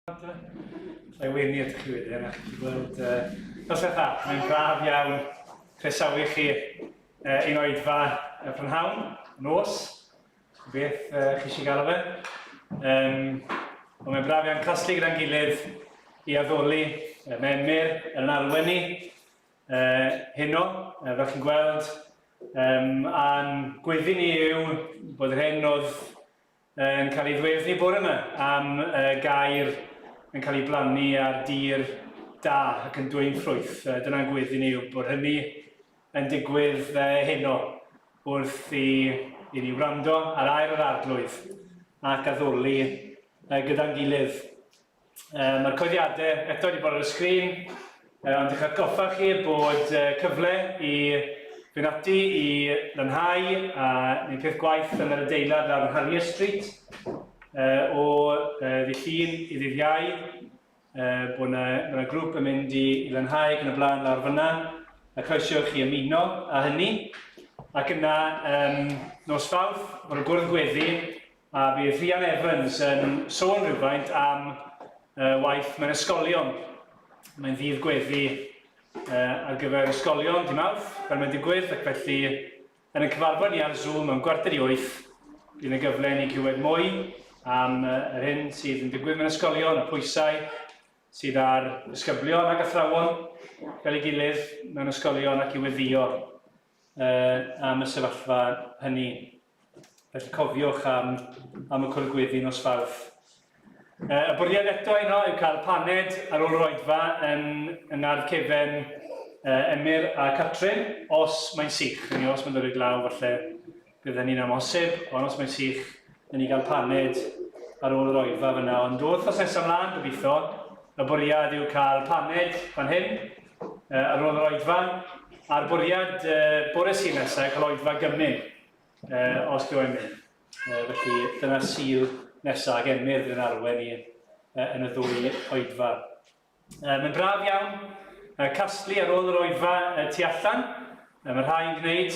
Lle wedi ydych chi wedyn, a chi gweld os dda, mae'n braf iawn croesawu chi un oedfa prynhawn, nos, beth chi eisiau gael o fe. Ond mae'n braf iawn casglu gyda'n gilydd i addoli Emyr yn arwen ni heno, fel chi'n gweld. A'n gweddi ni yw bod yr hyn oedd yn cael ei ddweddnu bore yma am gair yn cael ei blannu ar dir da ac yn dwyn ffrwyth. Dyna'n gweddi ni yw bod hynny yn digwydd heno wrth i ni wrando ar air yr arglwydd ac addoli gyda'n gilydd. Mae'r coeddiadau eto wedi bod ar y sgrin, ond eich atgoffa chi bod cyfle i fynd ati i lanhau a neu peth gwaith yn yr adeilad ar Harrier Street o ddydd Llun i ddydd Iau. Bod yna grŵp yn mynd i lanhau ac yn y blaen lawr fyna a croeso chi ymuno a hynny. Ac yna nos Fawrth, bod y gwrdd gweddi a bydd Rhian Evans yn sôn rhywfaint am waith mewn ysgolion. Mae'n ddydd gweddi ar gyfer ysgolion, dim Mawrth, fel mae'n digwydd, ac felly yn y cyfarfod ni ar Zoom mewn 7:45 bydd y gyfle ni clywed mwy am yr hyn sydd yn digwydd mewn ysgolion, y pwysau sydd ar ysgyblion ac athrawon fel ei gilydd mewn ysgolion ac i weddio am y sefyllfa hynny. Felly cofiwch am y cwrdd-gweddi nos Fawrth. Y bwriad eto yno yw cael paned ar ôl yr oedfa yn ardd cefen Emyr a Catrin, os mae'n sych. Os mae'n dod i glaw, falle bydd hynny'n amhosib, ond os mae'n sych, dyn ni gael paned ar ôl yr oedfa fyna. Ond wrth os nesaf ymlaen, gobeithio, y bwriad yw cael paned fan hyn ar ôl yr oedfa, a'r bwriad bore sy'n nesaf cael oedfa gymyn, os dyw e'n mynd. Felly dyna syl nesaf ac Emyr fydd yn arwen ni yn y ddwy oedfa. Mae'n braf iawn casglu ar ôl yr oedfa tu allan. Mae rhai'n gwneud.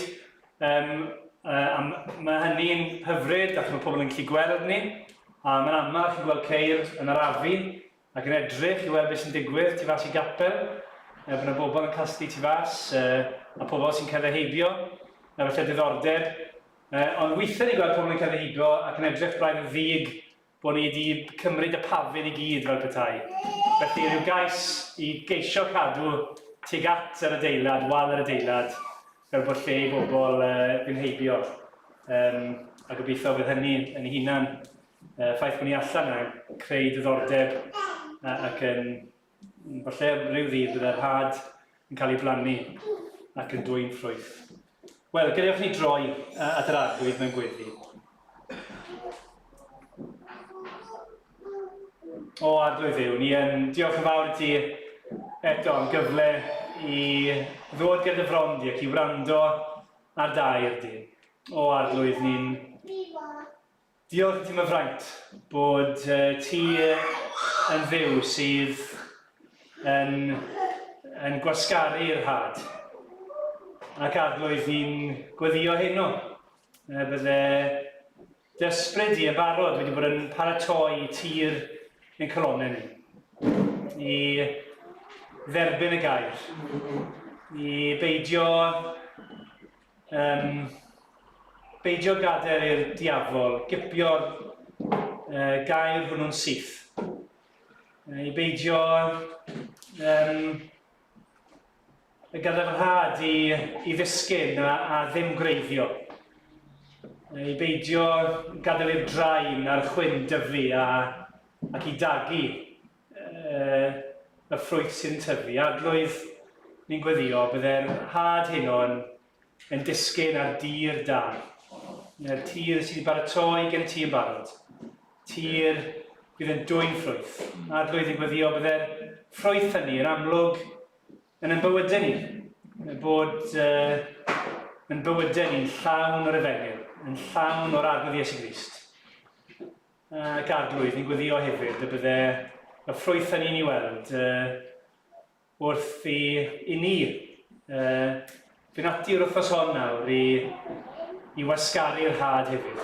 Mae hynny'n hyfryd ac mae pobl yn gallu gweld ni. A mae'n aml chi'n gweld ceir yn arafu ac yn edrych i weld beth sy'n digwydd tu fas i gapel. Mae yna bobl yn casglu tu fas a pobl sy'n cael eu heibio. Felly diddordeb. Ond weithiau ni gweld pobl yn cael eu heibio ac yn edrych braidd yn ddig bod ni wedi cymryd y pafin i gyd fel petai. Felly rhyw gais i geisio cadw tuag at yr adeilad, wal yr adeilad, fel bod lle i bobl yn heibio. A gobeithio bydd hynny yn ei hunan ffaith bod ni allan a creu diddordeb ac yn falle rhyw ddydd bydd yr had yn cael ei blannu ac yn dwyn ffrwyth. Wel, gadewch ni droi at yr arglwydd mewn gweddi. O arglwydd yw, ni yn diolch yn fawr i ti eto am gyfle i ddod gyda frondi ac i wrando ar dair di. O arglwydd, ni'n diolch i ti mewn fraint bod ti yn dduw sydd yn gwasgaru'r had. Ac arglwydd ni'n gweddio heno. Bydde dysbryd i yn barod wedi bod yn paratoi tir ein colonnau ni. I dderbyn y gair. I beidio gadael i'r diafol, gipio'r gair hwnnw'n syth. I beidio y gadarnhad i ddisgyn a ddim greiddio. I beidio gadael i'r draen a'r chwyn dyfu ac i dagu y ffrwyth sy'n tyfu. Arglwydd ni'n gweddio bydde'r had heno yn disgyn ar dir da. Yr tir sydd wedi baratoi gen ti yn barod. Tir bydd yn dwyn ffrwyth. Arglwydd ni'n gweddio bydde'r ffrwyth hynny yn amlwg yn bywydau ni, bod yn bywydau ni'n llawn o'r Efengyl, yn llawn o'r arglwydd Iesu Grist. Ac arglwydd, ni'n gweddio hefyd y bydde y ffrwyth hynny'n ei weld wrth i ni fynd ati'r wythnos hon nawr i wasgaru'r had hefyd,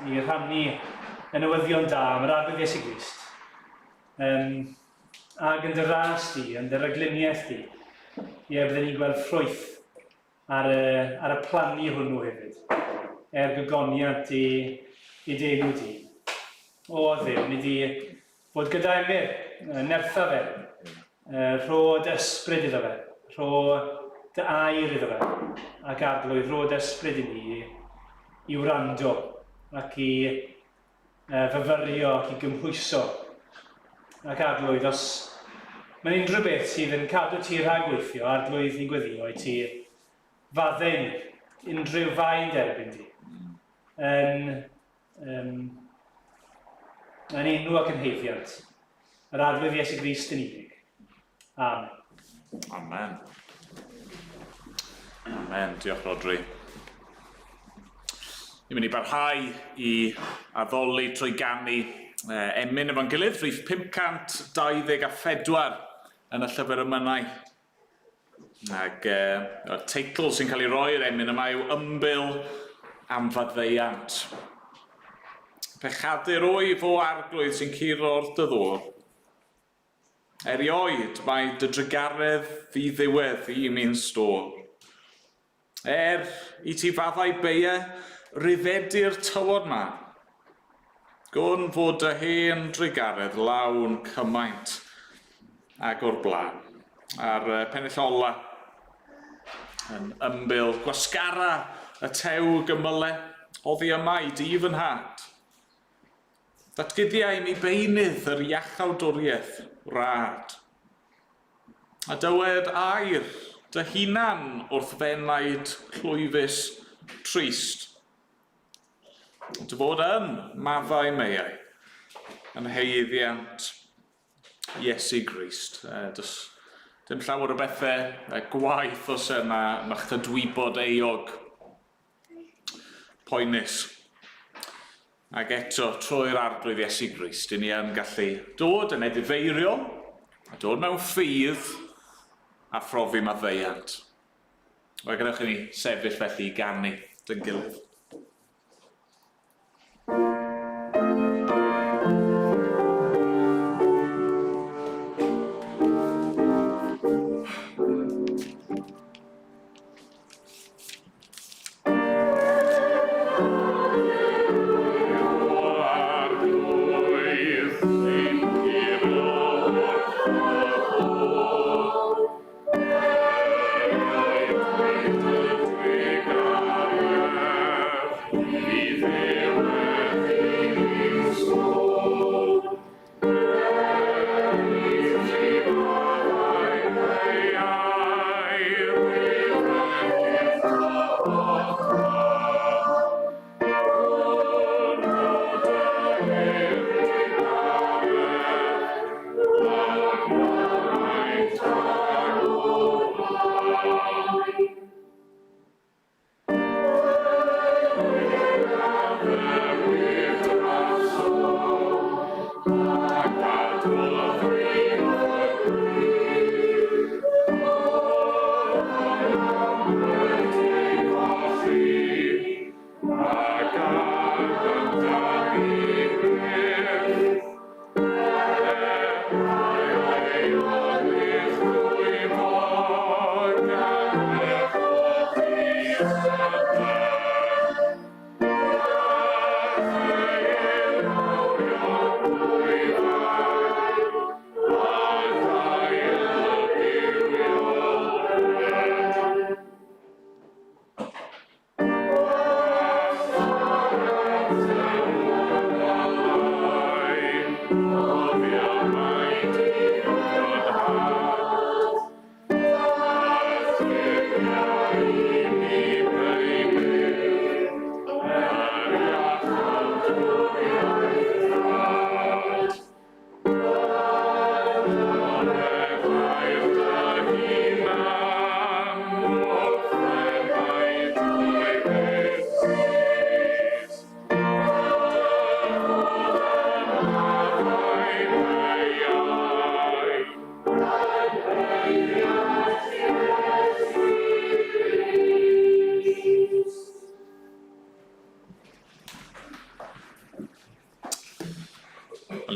i rhannu y newyddion da am yr arglwydd Iesu Grist. Ac yn dy ras di, yn dy ragluniaeth di, byddwn ni'n gweld ffrwyth ar y plannu hwnnw hefyd, gygoniad i denw di. O Dduw, ni di bod gyda Emyr, nertha fe, rho dy ysbryd iddo fe, rho dy air iddo fe, ac arglwydd rho dy ysbryd i ni i wrando ac i fyfyrio ac i gymhwyso. Ac arglwydd, os mae'n unrhyw beth sydd yn cadw ti rhagweithio, arglwydd ni'n gweddio i ti faddau unrhyw fain derbyn di. Yn enw ac yn heifiant, yr arglwydd Iesu Grist yn unig. Amen. Amen. Amen. Diolch, Rodri. Ni'n mynd i barhau i addoli trwy ganu emyn efo'n gilydd, rhif 524 yn y llyfr ymynau. Ac y teitl sy'n cael ei roi i'r emyn yma yw Ymbil am faddeuant. Pechadur wyf o arglwydd sy'n curo'r dy ddŵr. Erioed mae dy drygaredd ddi ddiwedd i ni'n stor. I ti faddau beie, rifedu'r tywod ma. Gwn fod dy hen drygaredd lawn cymaint ag o'r blaen. A'r pennill ola yn ymbil gwasgara y tew gymyle oddi yma i di fy nhad. Datgyddiau mi beinydd yr iachawdwriaeth rad. A dywed air dy hunan wrth fenaid clwyfus trist. Dy fod yn maddau meiau yn heiddiant Iesu Grist. Dim llawer o bethau gwaith os yna na chydwybod eog poenus. Ac eto, trwy'r arglwydd Iesu Grist, ni yn gallu dod yn edifeiriol, a dod mewn ffydd a phrofi maddeuant. Mae gynnwch chi ni sefyll felly i ganu dyn gilydd.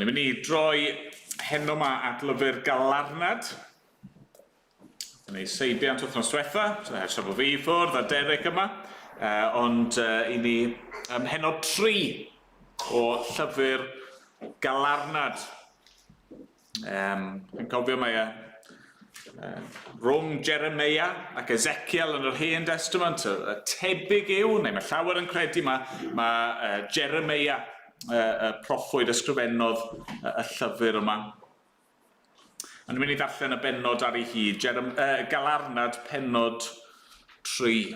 Ni'n mynd i droi heno yma at lyfr Galarnad. Yn ei seibiant wythnos diwetha, sef o fi ffwrdd a Derek yma, ond i ni heno 3 o llyfr Galarnad. Yn cofio mae rhwng Jeremia ac Ezekiel yn yr Hen Testament, y tebyg yw, neu mae llawer yn credu mae Jeremia, y proffwyd ysgrifennodd y llyfr yma. Ond dwi'n mynd i ddarllen y bennod ar ei hyd, Galarnad pennod 3.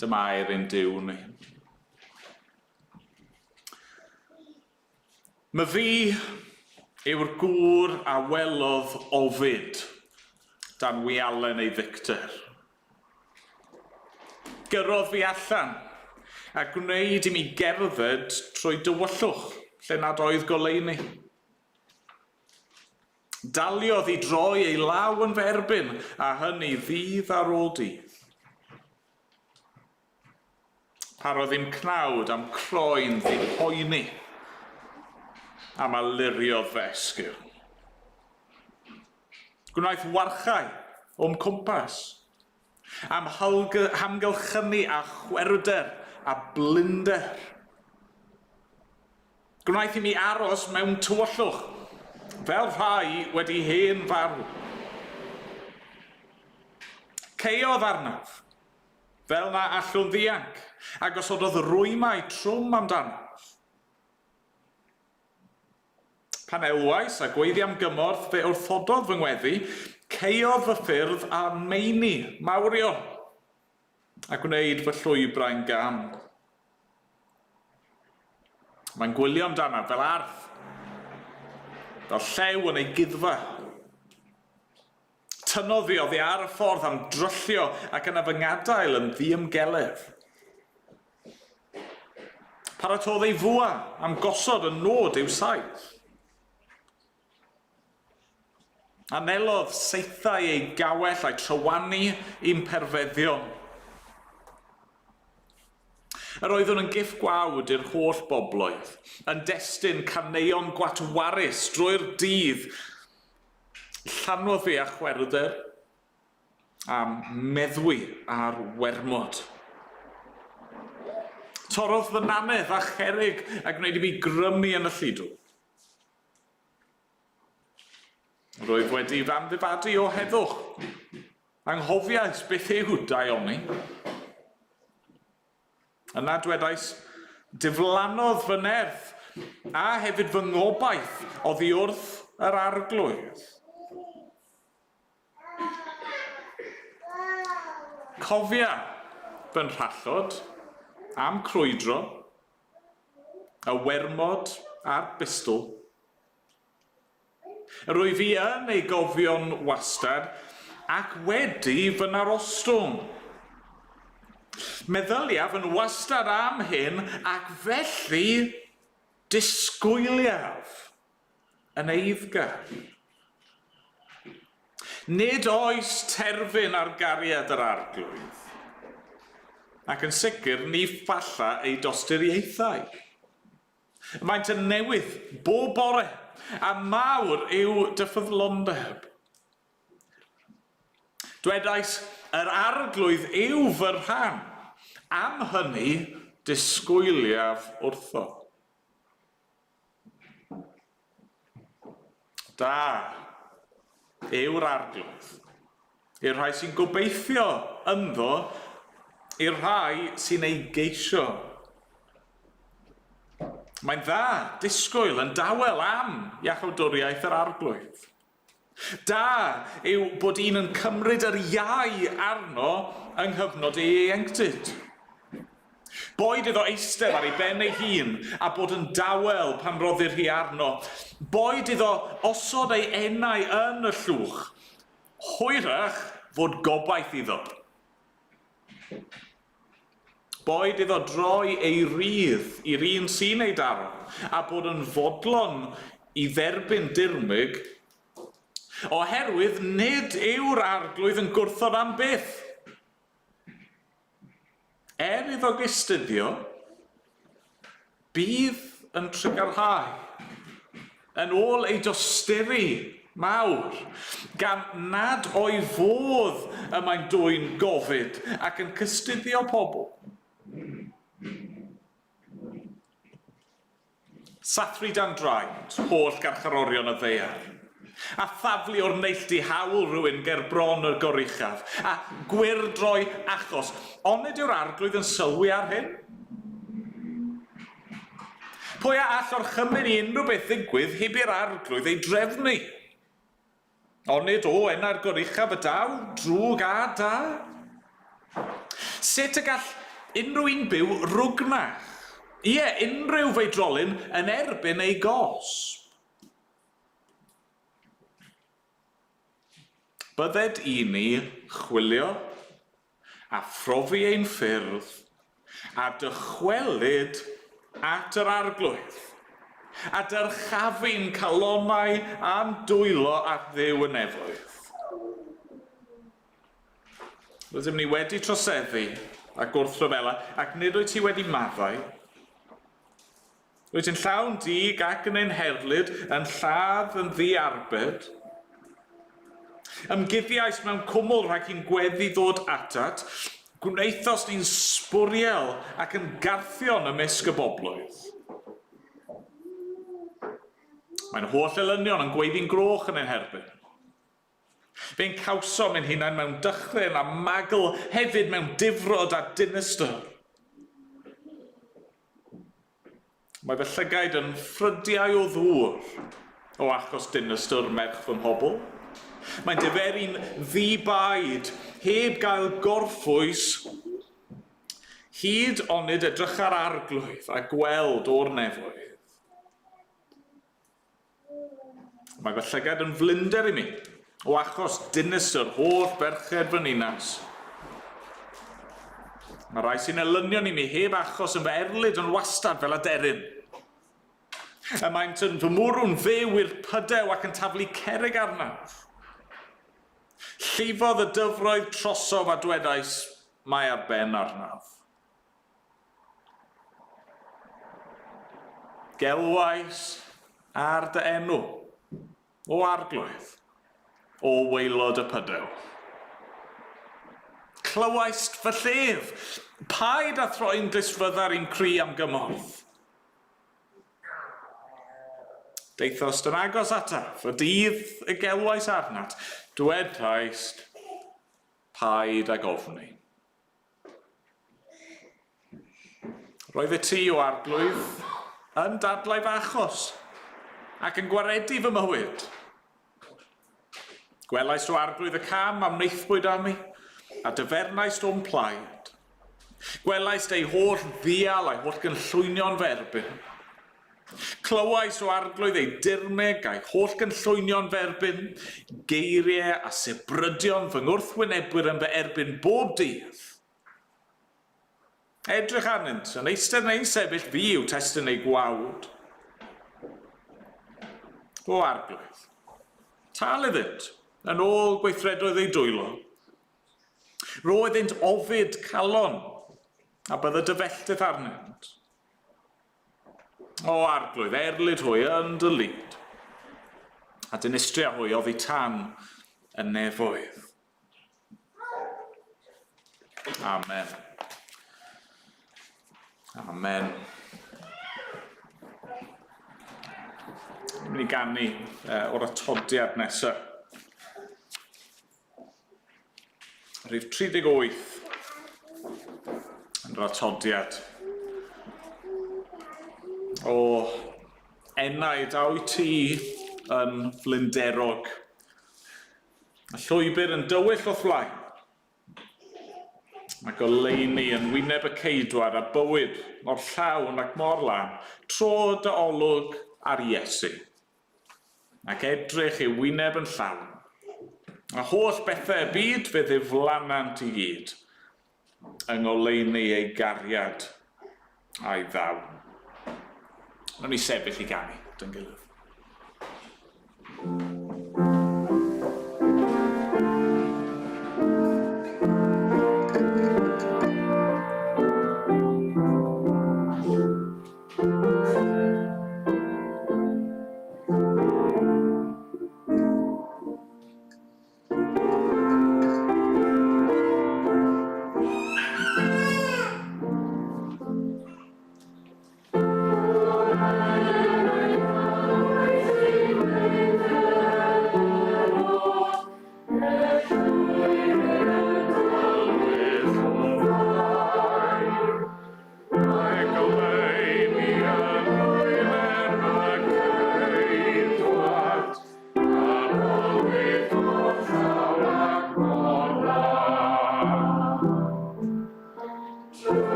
Dyma ein Duw ni. Mae fi yw'r gŵr a welodd Ofid dan wialen ei ddicter. Gyrodd fi allan a gwneud i mi gerdded trwy dywyllwch lle nad oedd goleuni. Daliodd i droi ei law yn ferbyn a hynny ddydd ar ôl dydd. Parodd i'm cnawd am croen ddihoeni am aluriodd fy esgyr. Gwnaeth warchau o'm cwmpas, am hamgylchynu a chwerder a blinder. Gwnaeth i mi aros mewn tywyllwch, fel rhai wedi hen farw. Ceodd arnaf, fel na allwn ddianc, a gosododd rwymau trwm amdano. Pan elwais a gweiddi am gymorth fe wrthododd fy ngweddi, ceodd fy ffyrdd a meini mawrio, a gwneud fy llwybrau'n gam. Mae'n gwylio amdano fel arth, fel llew yn ei gyddfa. Tynnodd fi oddi ar y ffordd am dryllio ac yna fy ngadael yn ddiymgelef. Paratodd ei fwa am gosod y nod i'w saith. Anelodd seithau ei gawell a'i trywanu i'n perfeddion. Yr oeddwn yn giff gwawd i'r holl bobloedd, yn destun caneuon gwatwarus drwy'r dydd. Llanwodd fi a chwerder a meddwi ar wermod. Torodd fy nanedd a cherig a gwneud i fi grymu yn y lludw. Roedd wedi famddifadu o heddwch. Anghofiais beth yw daioni. Yna dwedais, diflannodd fy nerth a hefyd fy ngobaith oddi wrth yr arglwydd. Cofia fy nhrallod am crwydro, y wermod a'r bistol. Rwy fi yn ei gofio'n wastad ac wedi fy narostwng. Meddyliaf yn wastad am hyn ac felly disgwyliaf yn eiddgar. Nid oes terfyn ar gariad yr arglwydd, ac yn sicr ni falla ei dosturiaethau. Maent yn newydd bob bore, a mawr yw dyffyddlondeb. Dwedais, yr arglwydd yw fy rhan, am hynny disgwyliaf wrtho. Da yw'r arglwydd, i'r rhai sy'n gobeithio ynddo, i'r rhai sy'n ei geisio. Mae'n dda disgwyl yn dawel am iachawdwriaeth yr arglwydd. Da yw bod un yn cymryd yr iau arno yng nghyfnod ei ieuenctid. Boed iddo eistedd ar ei ben ei hun a bod yn dawel pan roddir hi arno. Boed iddo osod ei enau yn y llwch. Hwyrach fod gobaith iddo. Boed iddo droi ei rydd i'r un sy'n ei daro a bod yn fodlon i dderbyn dirmyg, oherwydd nid yw'r arglwydd yn gwrthod am byth. Iddo gystuddio, bydd yn trigarhau, yn ôl ei dosturi mawr, gan nad o'i fodd y mae'n dwy'n gofid ac yn cystuddio pobl. Sathru dan draed, holl garcharorion y ddeiar, a thaflu o'r neilltu hawl rhywun ger bron y goruchaf, a gwirdroi achos. Onid yw'r arglwydd yn sylwi ar hyn? Pwy a all o'r chymyn i unrhyw beth ddigwydd heb i'r arglwydd ei drefnu? Onid o enna'r goruchaf y daw, drwg a da? Sut y gall unrhyw un byw rwgnach? Ie, unrhyw feidrolyn yn erbyn ei gosb. Bydded i ni chwilio a phrofi ein ffyrdd a dychwelyd at yr arglwydd a dyrchafu'n calonnau a'n dwylo at Dduw y nefoedd. Rydym ni wedi troseddu ac wrthryfela ac nid wyt ti wedi maddau. Wyt ti'n llawn dig ac yn ein herlyd, yn lladd yn ddi-arbed. Ymguddiais mewn cwmwl rhag i'n gweddi ddod atat, gwneithos ni'n sbwriel ac yn garthion ymysg y boblwydd. Mae'n holl elynion yn gweiddi'n groch yn ein herbyn. Fe'n cawsom ein hunain mewn dychryn a magl, hefyd mewn difrod a dinistyr. Mae fy llygaid yn ffrydiau o ddŵr o achos dinistyr merch fy mhobl. Mae'n diferu'n ddi-baid, heb gael gorffwys, hyd onid edrych ar arglwydd a gweld o'r nefoedd. Mae fy llygad yn flinder i mi, o achos dinistyr holl berched fy ninas. Mae rai sy'n elynion i mi heb achos yn fy erlyd yn wastad fel aderyn. Y maent yn fy mwrw'n fyw i'r pydew ac yn taflu cerrig arnaf. Llifodd y dyfroedd trosof a dwedais mae ar ben arnaf. Gelwais ar dy enw o arglwydd o waelod y pydew. Clywaist fy llef, paid a throi'n glisfyddar i'n cri am gymorth. Deithos yn agos ataf, y dydd y gelwais arnat, dwedais paid a gofni. Roedd y ti o arglwydd yn dadlau fy achos ac yn gwaredu fy mywyd. Gwelais o arglwydd y cam am neithbwyd am mi a dyfernais o'n plaid. Gwelais ei holl ddial a'i holl gynllwynion ferbyn. Clywais o arglwydd ei dirmeg a'i holl gynllwynion ferbyn, geiriau a sebrydion fy ngwrthwynebwyr yn fy erbyn bob dydd. Edrych arnynt, yn eistedd neu'n sefyll fi yw testyn ei gwawd. O arglwydd, tal iddynt, yn ôl gweithredoedd ei dwylo. Roeddynt ofid calon, a bydde dyfelltith arnynt. O arglwydd, erlyd hwy yn dy lyd, a dinistria hwy oddi tan y nefoedd. Amen. Amen. Mynd i ganu o'r atodiad nesaf. Rhif 38 yn yr atodiad. O enaid a wyt ti yn flinderog. Y llwybr yn dywyll o fflaen. Mae goleuni yn wyneb y ceidwad a bywyd mor llawn ac mor lan, tro dy olwg ar Iesu. Ac edrych i'w wyneb yn llawn. A holl bethau y byd fe ddiflannant i gyd, yng ngoleuni ei gariad a'i ddawn. Nw'n ni sefyll i ganu, dyn gilydd.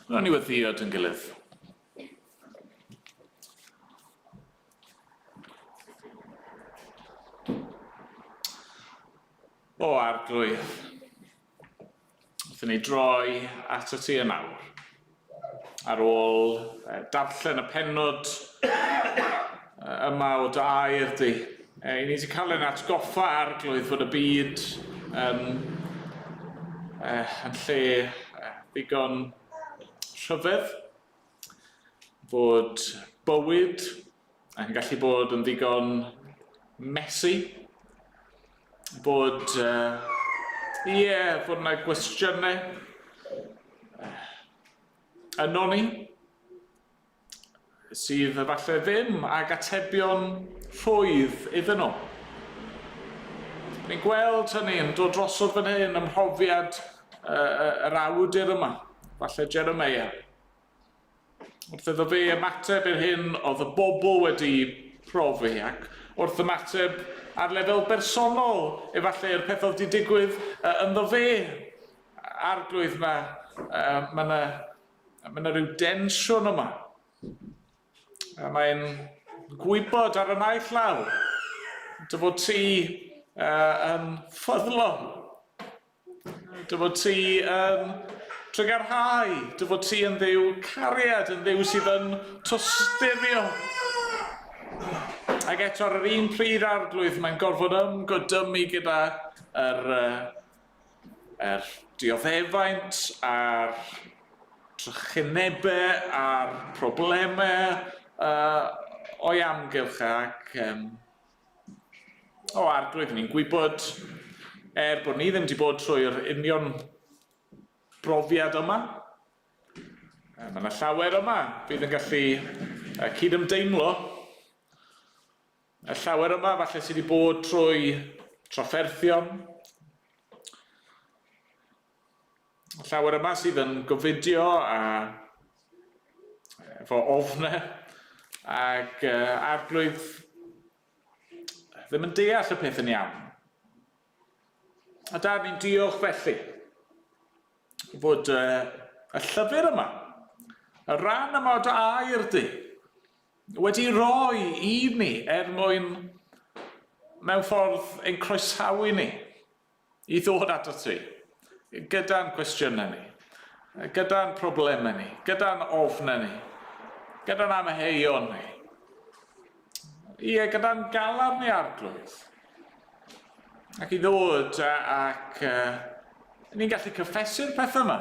Rwy'n ni weddio yn gilydd. O arglwydd, wrthyn ni droi at y ti yn awr. Ar ôl darllen y pennod yma o dy air di. I ni wedi cael ein atgoffa arglwydd fod y byd yn lle ddigon rhyfedd, fod bywyd yn gallu bod yn ddigon messy, bod yna gwestiynau yno ni sydd efallai ddim ag atebion rhwydd iddyn nhw. Ni'n gweld hynny yn dod drosodd fan hyn ym mhrofiad yr awdur yma, falle Jeremiah. Wrth iddo fe ymateb i'r hyn oedd y bobl wedi profi, ac wrth ymateb ar lefel bersonol, efallai'r peth oedd wedi digwydd ynddo fe. Arglwydd mae rhyw densiwn yma. Mae'n gwybod ar y naill llaw dy fod ti yn ffyddlon, dy fod ti yn trygarhau, dy fod ti yn dduw cariad, yn dduw sydd yn tosturio. Ac eto ar yr un pryd arglwydd, mae'n gorfod ymgodymu gyda yr dioddefaint a'r trychinebau a'r problemau o'i amgylch, ac o arglwydd ni'n gwybod bod ni ddim wedi bod trwy'r union brofiad yma. Mae yna llawer yma bydd yn gallu cydymdeimlo. Y llawer yma falle sydd wedi bod trwy trafferthion. Y llawer yma sydd yn gofidio efo ofnau ac arglwydd ddim yn deall y peth yn iawn. A da ni'n diolch felly fod y llyfr yma, y rhan yma o dy air di, wedi rhoi i ni mwyn mewn ffordd ein croesawu ni i ddod ato ti, gyda'n cwestiynau ni, gyda'n problemau ni, gyda'n ofnau ni, gyda'n amheuon ni. Gyda'n galar ni arglwydd. Ac i ddod ac ni'n gallu cyffesu'r peth yma.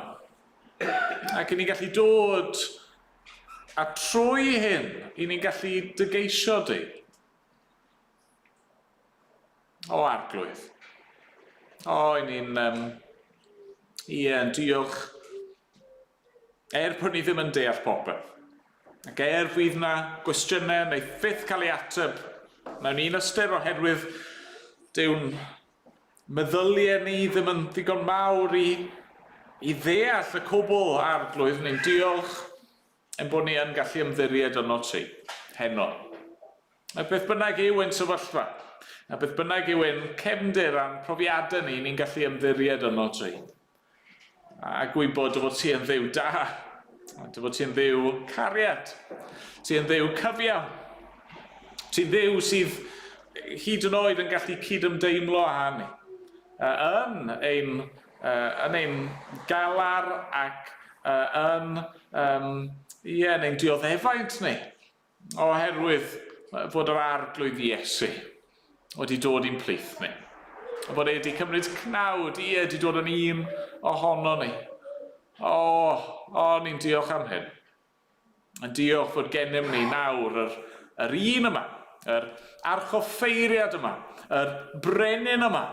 Ac ni'n gallu dod a trwy hyn, ni'n gallu dygeisio di. O arglwydd. Ni'n diolch bod ni ddim yn deall popeth. Ac fydd yna gwestiynau neu fyth cael ei ateb mewn un ystyr oherwydd dyw'n meddyliau ni ddim yn ddigon mawr i ddeall y cwbl arglwydd. Ni'n diolch bod ni yn gallu ymddiried yno ti, heno. A beth bynnag yw ein sefyllfa, a beth bynnag yw ein cefndir a'n profiadau ni, ni'n gallu ymddiried yno ti. A gwybod fod ti yn dduw da. Dy fod ti'n dduw cariad, ti'n dduw cyfiawn, ti'n dduw sydd hyd yn oed yn gallu cydymdeimlo â ni. Yn ein galar ac yn ein dioddefaint ni, oherwydd fod yr arglwydd Iesu wedi dod i'n plith ni. Fod wedi cymryd cnawd, wedi dod yn un ohono ni. Ni'n diolch am hyn. Yn diolch fod gennym ni nawr yr un yma, yr archoffeiriad yma, yr brenin yma,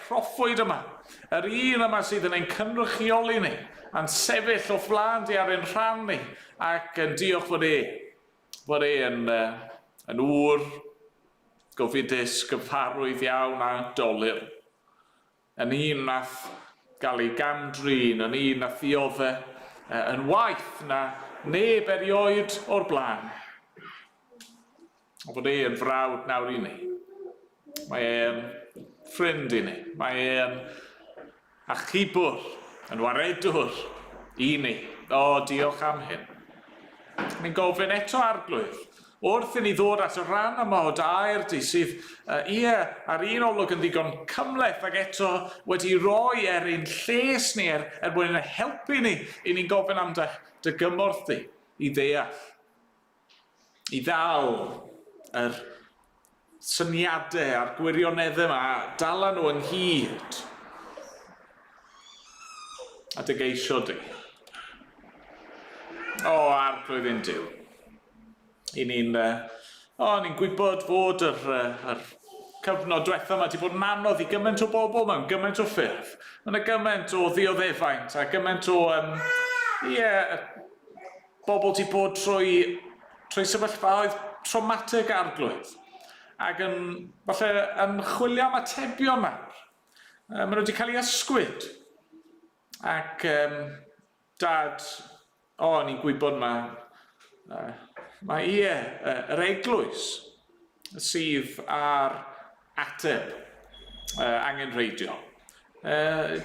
proffwyd yma, yr un yma sydd yn ein cynrychioli ni, a'n sefyll o flaen di ar ein rhan ni, ac yn diolch fod yn ŵr, gofidus, gyfarwydd iawn a dolyr. Yn un nath gael ei gamdrin, yn un nath ddiodde yn waith na neb erioed o'r blaen. O fod yn frawd nawr i ni. Mae e'n ffrind i ni. Mae e'n achubwr, yn waredwr i ni. O, diolch am hyn. Ni'n gofyn eto arglwydd, wrth i ni ddod at y rhan yma o dair di sydd ar un olwg yn ddigon cymleth ac eto wedi rhoi ein lles ni mwyn yn helpu ni i ni'n gofyn am dy gymorth di i ddeall. I ddal yr syniadau a'r gwirioneddau yma, dala nhw ynghyd a dy geisio di. O, arglwydd ein Duw. Ni'n gwybod fod yr cyfnod diwethaf yma wedi bod yn anodd i gymaint o bobl mewn gymaint o ffyrdd. Mae yna gymaint o ddioddefaint a gymaint o bobl wedi bod trwy sefyllfaoedd traumatig arglwydd. Ac falle yn chwilio am atebion mawr. Maen nhw wedi cael eu ysgwyd. Ac dad, ni'n gwybod mae yr eglwys sydd ar ateb angenrheidiol.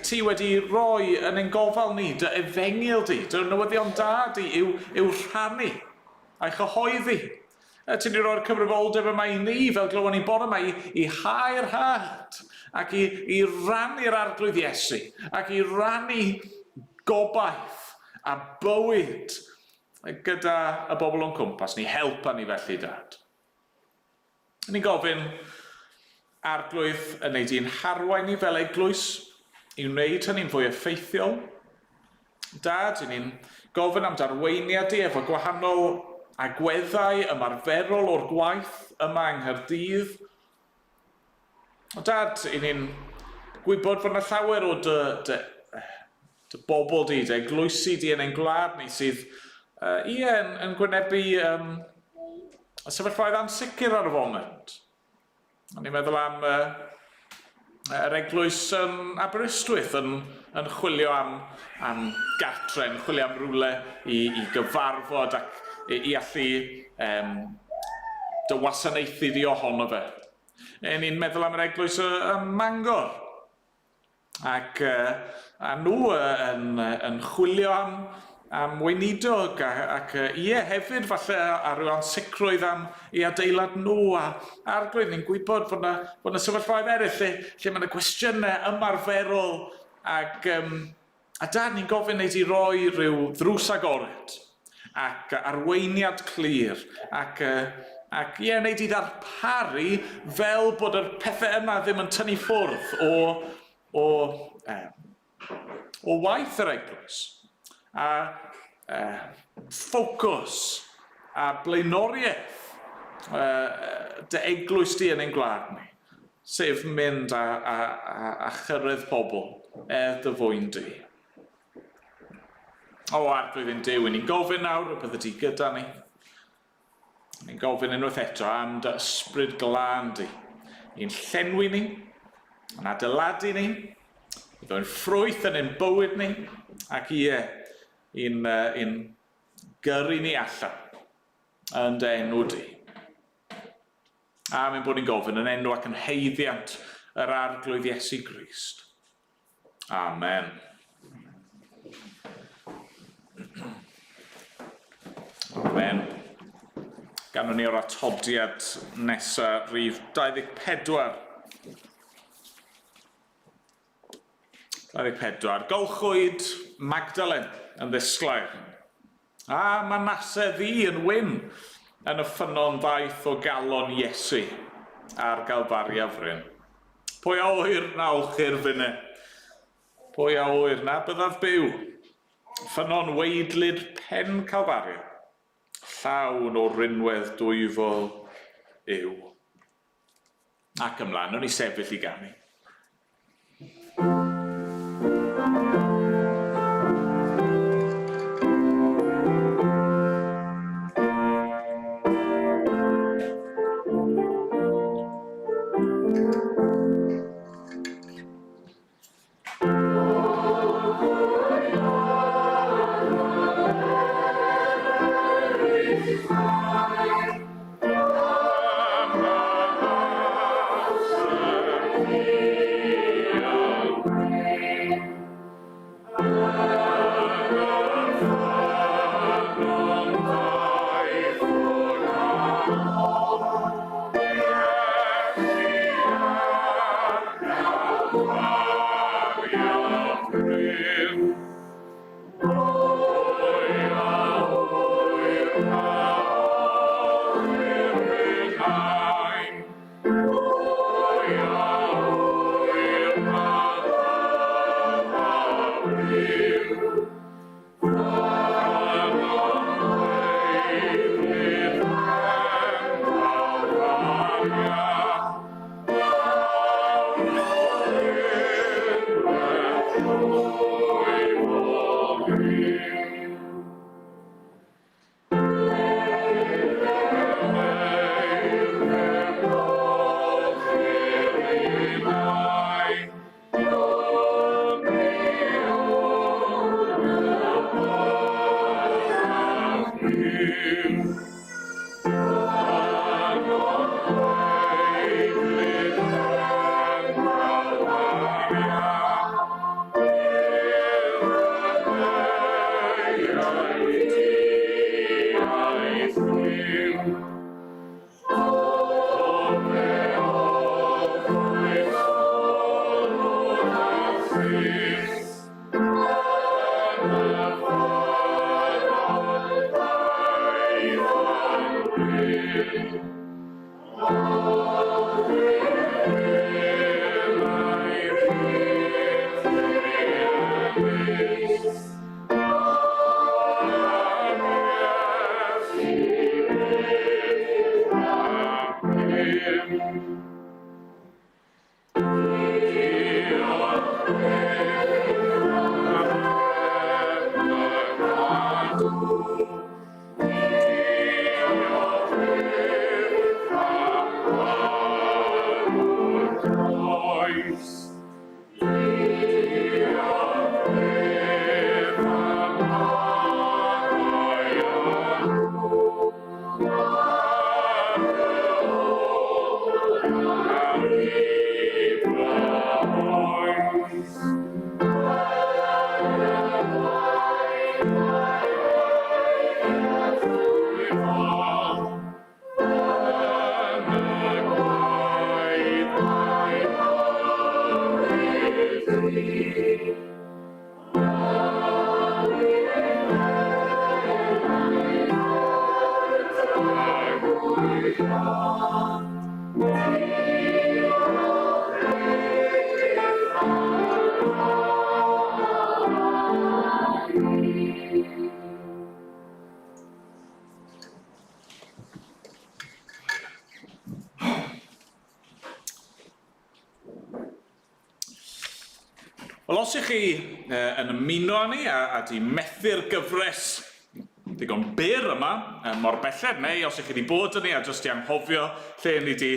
Ti wedi rhoi yn ein gofal ni, dy efengil di, dy newyddion da di i'w rhannu a'i chyhoeddi. Ti wedi rhoi'r cyfrifoldeb yma i ni, fel glywon ni bore yma, i hau'r had, ac i rannu'r arglwydd Iesu, ac i rannu gobaith a bywyd gyda y bobl o'n cwmpas ni, helpa ni felly, dad. Ni'n gofyn arglwydd yn neud i'n harwain ni fel eglwys, i wneud hynny'n fwy effeithiol. Dad, ni'n gofyn am darweiniad i efo gwahanol agweddau ymarferol o'r gwaith yma yng Nghaerdydd. Dad, ni'n gwybod fod yna llawer o dy bobl di, dy eglwysi di yn ein gwlad ni sydd yn gwynebu y sefyllfaoedd ansicr ar y foment. Ni'n meddwl am yr eglwys yn Aberystwyth yn chwilio am gartre, yn chwilio am rwle i gyfarfod ac i allu dy wasanaethu di ohono fe. Ni'n meddwl am yr eglwys ym Mangor. Ac nhw yn chwilio am weinidog ac hefyd falle ar ryw ansicrwydd am ei adeilad nhw a arglwydd. Ni'n gwybod fod yna sefyllfaoedd eraill lle mae yna gwestiynau ymarferol ac a dad ni'n gofyn neud i roi rhyw ddrws agored ac arweiniad clir ac neud i ddarparu fel bod yr pethau yna ddim yn tynnu ffwrdd o waith yr eglwys. A ffocws a blaenoriaeth dy eglwys di yn ein gwlad ni, sef mynd a chyrraedd pobl dy fwyn di. O, arglwydd ein Duw, ni'n gofyn nawr y bydde di gyda ni. Ni'n gofyn unwaith eto am dy ysbryd glân di. I'n llenwi ni, yn adeiladu ni, bydd o'n ffrwyth yn ein bywyd ni, ac i'n gyrru ni allan yn dy enw di. A mae'n bod ni'n gofyn yn enw ac yn heiddiant yr arglwydd Iesu Grist. Amen. Amen. Ganon ni o'r atodiad nesaf, rhif 24. 24. Golchwyd Magdalen yn ddisglair. A Manasse ddi yn wyn yn y ffynon ddaeth o galon Iesu ar Galfaria fryn. Pwy a oer na olchi'r fyne? Pwy a oer na byddaf byw? Ffynon weidlyd pen Calfaria, llawn o rinwedd dwyfol yw. Ac ymlaen, o'n i sefyll i ganu. Wel, os ych chi yn ymuno â ni a di methu'r gyfres digon byr yma mor belled, neu os ych chi wedi bod yn ni a jyst i anghofio lle ni wedi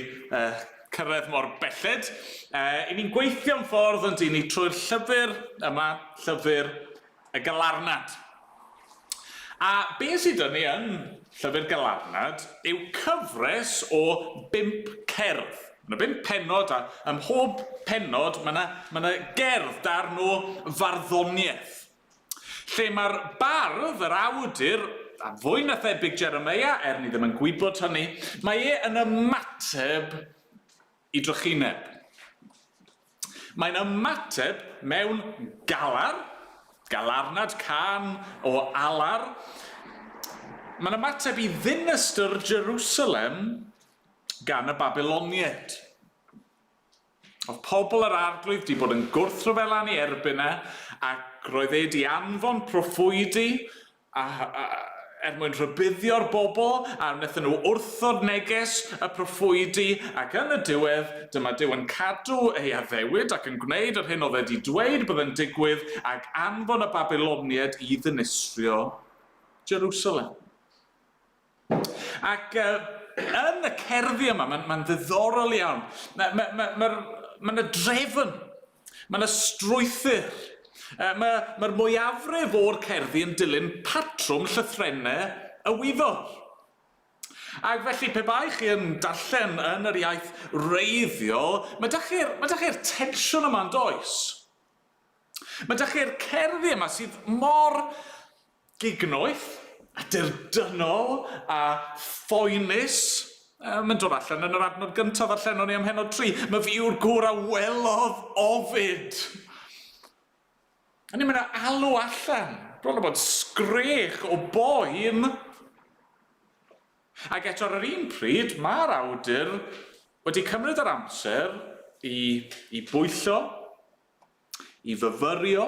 cyrraedd mor belled, i ni'n gweithio'n ffordd yn ni trwy'r llyfr yma, llyfr y Galarnad. A be sydd yn ni yn llyfr Galarnad yw cyfres o 5 cerdd. Mae 5 pennod a ym mhob pennod mae gerdd darn o farddoniaeth. Lle mae'r bardd, yr awdur, a fwy na thebyg Jeremia, ni ddim yn gwybod hynny, mae yn ymateb i drychineb. Mae'n ymateb mewn galar, Galarnad, can o alar. Mae'n ymateb i ddinistr Jerusalem gan y Babyloniaid. Oedd pobl yr arglwydd wedi bod yn gwrthryfelan i erbyn ac roedd wedi anfon proffwydi mwyn rhybuddio'r bobl a wnaethon nhw wrthod neges y proffwydi ac yn y diwedd dyma Duw yn cadw ei addewid ac yn gwneud yr hyn oedd wedi dweud bydd yn digwydd ac anfon y Babyloniaid i ddinistrio Jerusalem. Ac yn y cerddi yma, mae'n ddiddorol iawn. Mae'n y drefn, mae'n y strwythyr. Mae'r mwyafrif o'r cerddi yn dilyn patrwm llythrennau y wyddor. Ac felly, pe bai chi yn darllen yn yr iaith wreiddiol, mae da chi'r tensiwn yma'n does. Mae da chi'r cerddi yma sydd mor gignoeth, a durdynol a phoenus. Mae'n dod allan yn yr adnod gyntaf allan o'n i am henod 3. Mae fi yw'r gŵr a welodd ofid. A ni'n mynd â alw allan. Bron o bod sgrech o boen. Ac eto ar yr un pryd, mae'r awdur wedi cymryd yr amser i bwyllo, i fyfyrio,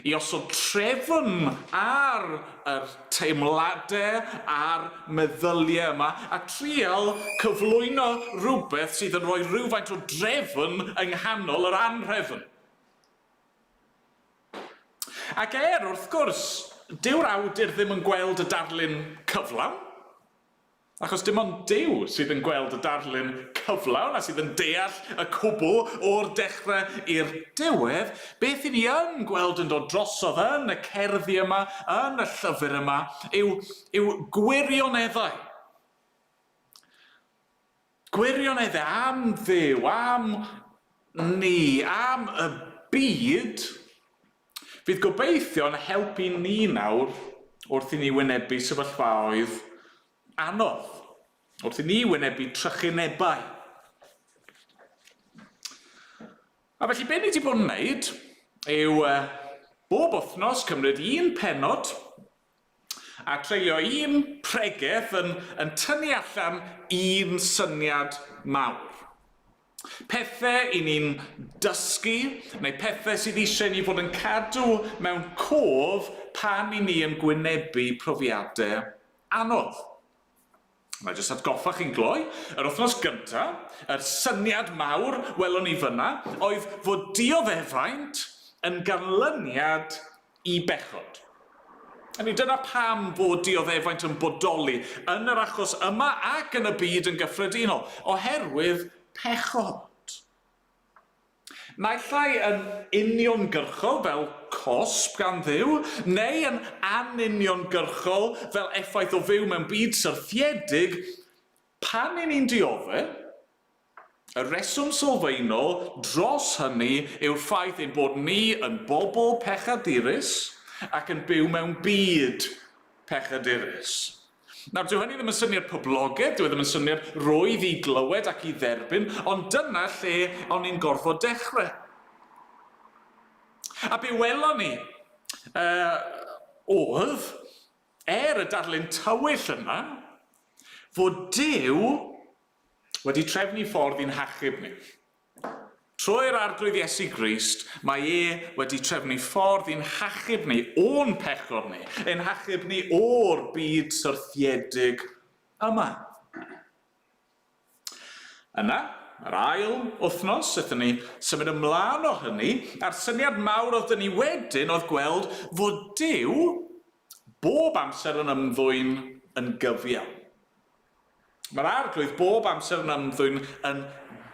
i osod trefn ar yr teimladau a'r meddyliau yma a trial cyflwyno rhywbeth sydd yn rhoi rhywfaint o drefn yng nghanol yr anhrefn. Ac wrth gwrs, dyw'r awdur ddim yn gweld y darlun cyflawn. Achos dim ond Duw sydd yn gweld y darlun cyflawn a sydd yn deall y cwbl o'r dechrau i'r diwedd, beth i ni yn gweld yn dod drosodd yn y cerddi yma, yn y llyfr yma, yw gwirioneddau. Gwirioneddau am Dduw, am ni, am y byd, fydd gobeithio yn helpu ni nawr wrth i ni wynebu sefyllfaoedd anodd, wrth i ni wynebu trychinebau. A felly be ni wedi bod yn wneud yw bob wythnos cymryd un pennod a treulio un pregeth yn tynnu allan un syniad mawr. Pethau i ni'n dysgu, neu pethau sydd eisiau ni fod yn cadw mewn cof pan i ni yn gwynebu profiadau anodd. Mae jyst atgoffa chi'n gloi, yr wythnos gyntaf, yr syniad mawr welwn ni fyna oedd fod dioddefaint yn ganlyniad i bechod. Hynny, dyna pam fod dioddefaint yn bodoli yn yr achos yma ac yn y byd yn gyffredinol, oherwydd pechod. Naillai yn uniongyrchol fel cosb gan Dduw, neu yn anuniongyrchol fel effaith o fyw mewn byd syrthiedig, pan i ni'n diodde, y reswm sylfaenol dros hynny yw'r ffaith ein bod ni yn bobl pechadurus ac yn byw mewn byd pechadurus. Nawr, dyw hynny ddim yn syniad poblogaidd, dyw ddim yn syniad roedd i glywed ac i dderbyn, ond dyna lle o'n ni'n gorfod dechrau. A be welon ni oedd, y darlun tywyll yma, fod Duw wedi trefnu ffordd i'n hachub ni. Trwy'r arglwydd Iesu Grist, mae wedi trefnu ffordd i'n hachub ni o'n pechod ni, ein hachub ni o'r byd syrthiedig yma. Yna, yr ail wythnos, ydyn ni symud ymlaen o hynny, a'r syniad mawr oedd ni wedyn oedd gweld fod Duw bob amser yn ymddwyn yn gyfiawn. Mae'r arglwydd bob amser yn ymddwyn yn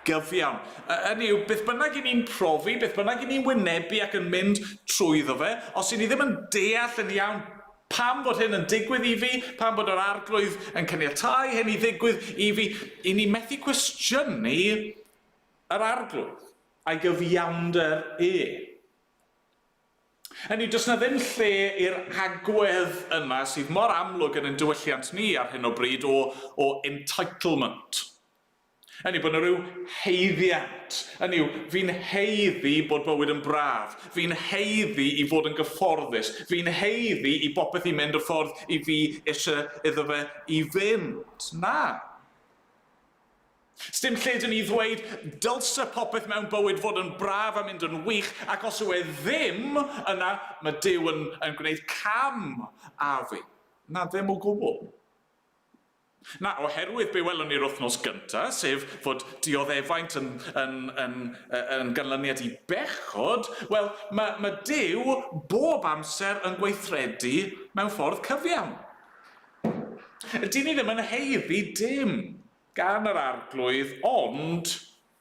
gyfiawn. Hynny yw, beth bynnag i ni'n profi, beth bynnag i ni'n wynebu ac yn mynd trwyddo fe, os i ni ddim yn deall yn iawn pam bod hyn yn digwydd i fi, pam bod yr arglwydd yn caniatáu hyn i ddigwydd i fi, i ni methu cwestiynu yr arglwydd a'i gyfiawnder Hynny, does na ddim lle i'r agwedd yna sydd mor amlwg yn ein diwylliant ni ar hyn o bryd o entitlement. Hynny, bod yna rhyw heiddiant. Hynny, fi'n heiddi bod bywyd yn braf. Fi'n heiddi i fod yn gyfforddus. Fi'n heiddi i bopeth i mynd y ffordd i fi eisiau iddo fe i fynd. Na. Sdim lle dyn ni ddweud, dylse popeth mewn bywyd fod yn braf a mynd yn wych, ac os yw e ddim yna, mae Duw yn gwneud cam a fi. Na, ddim o gwbl. Na, oherwydd be welwn ni'r wythnos gyntaf, sef fod dioddefaint yn ganlyniad i bechod, wel, mae Duw bob amser yn gweithredu mewn ffordd cyfiawn. Dyn ni ddim yn heiddi dim gan yr arglwydd, ond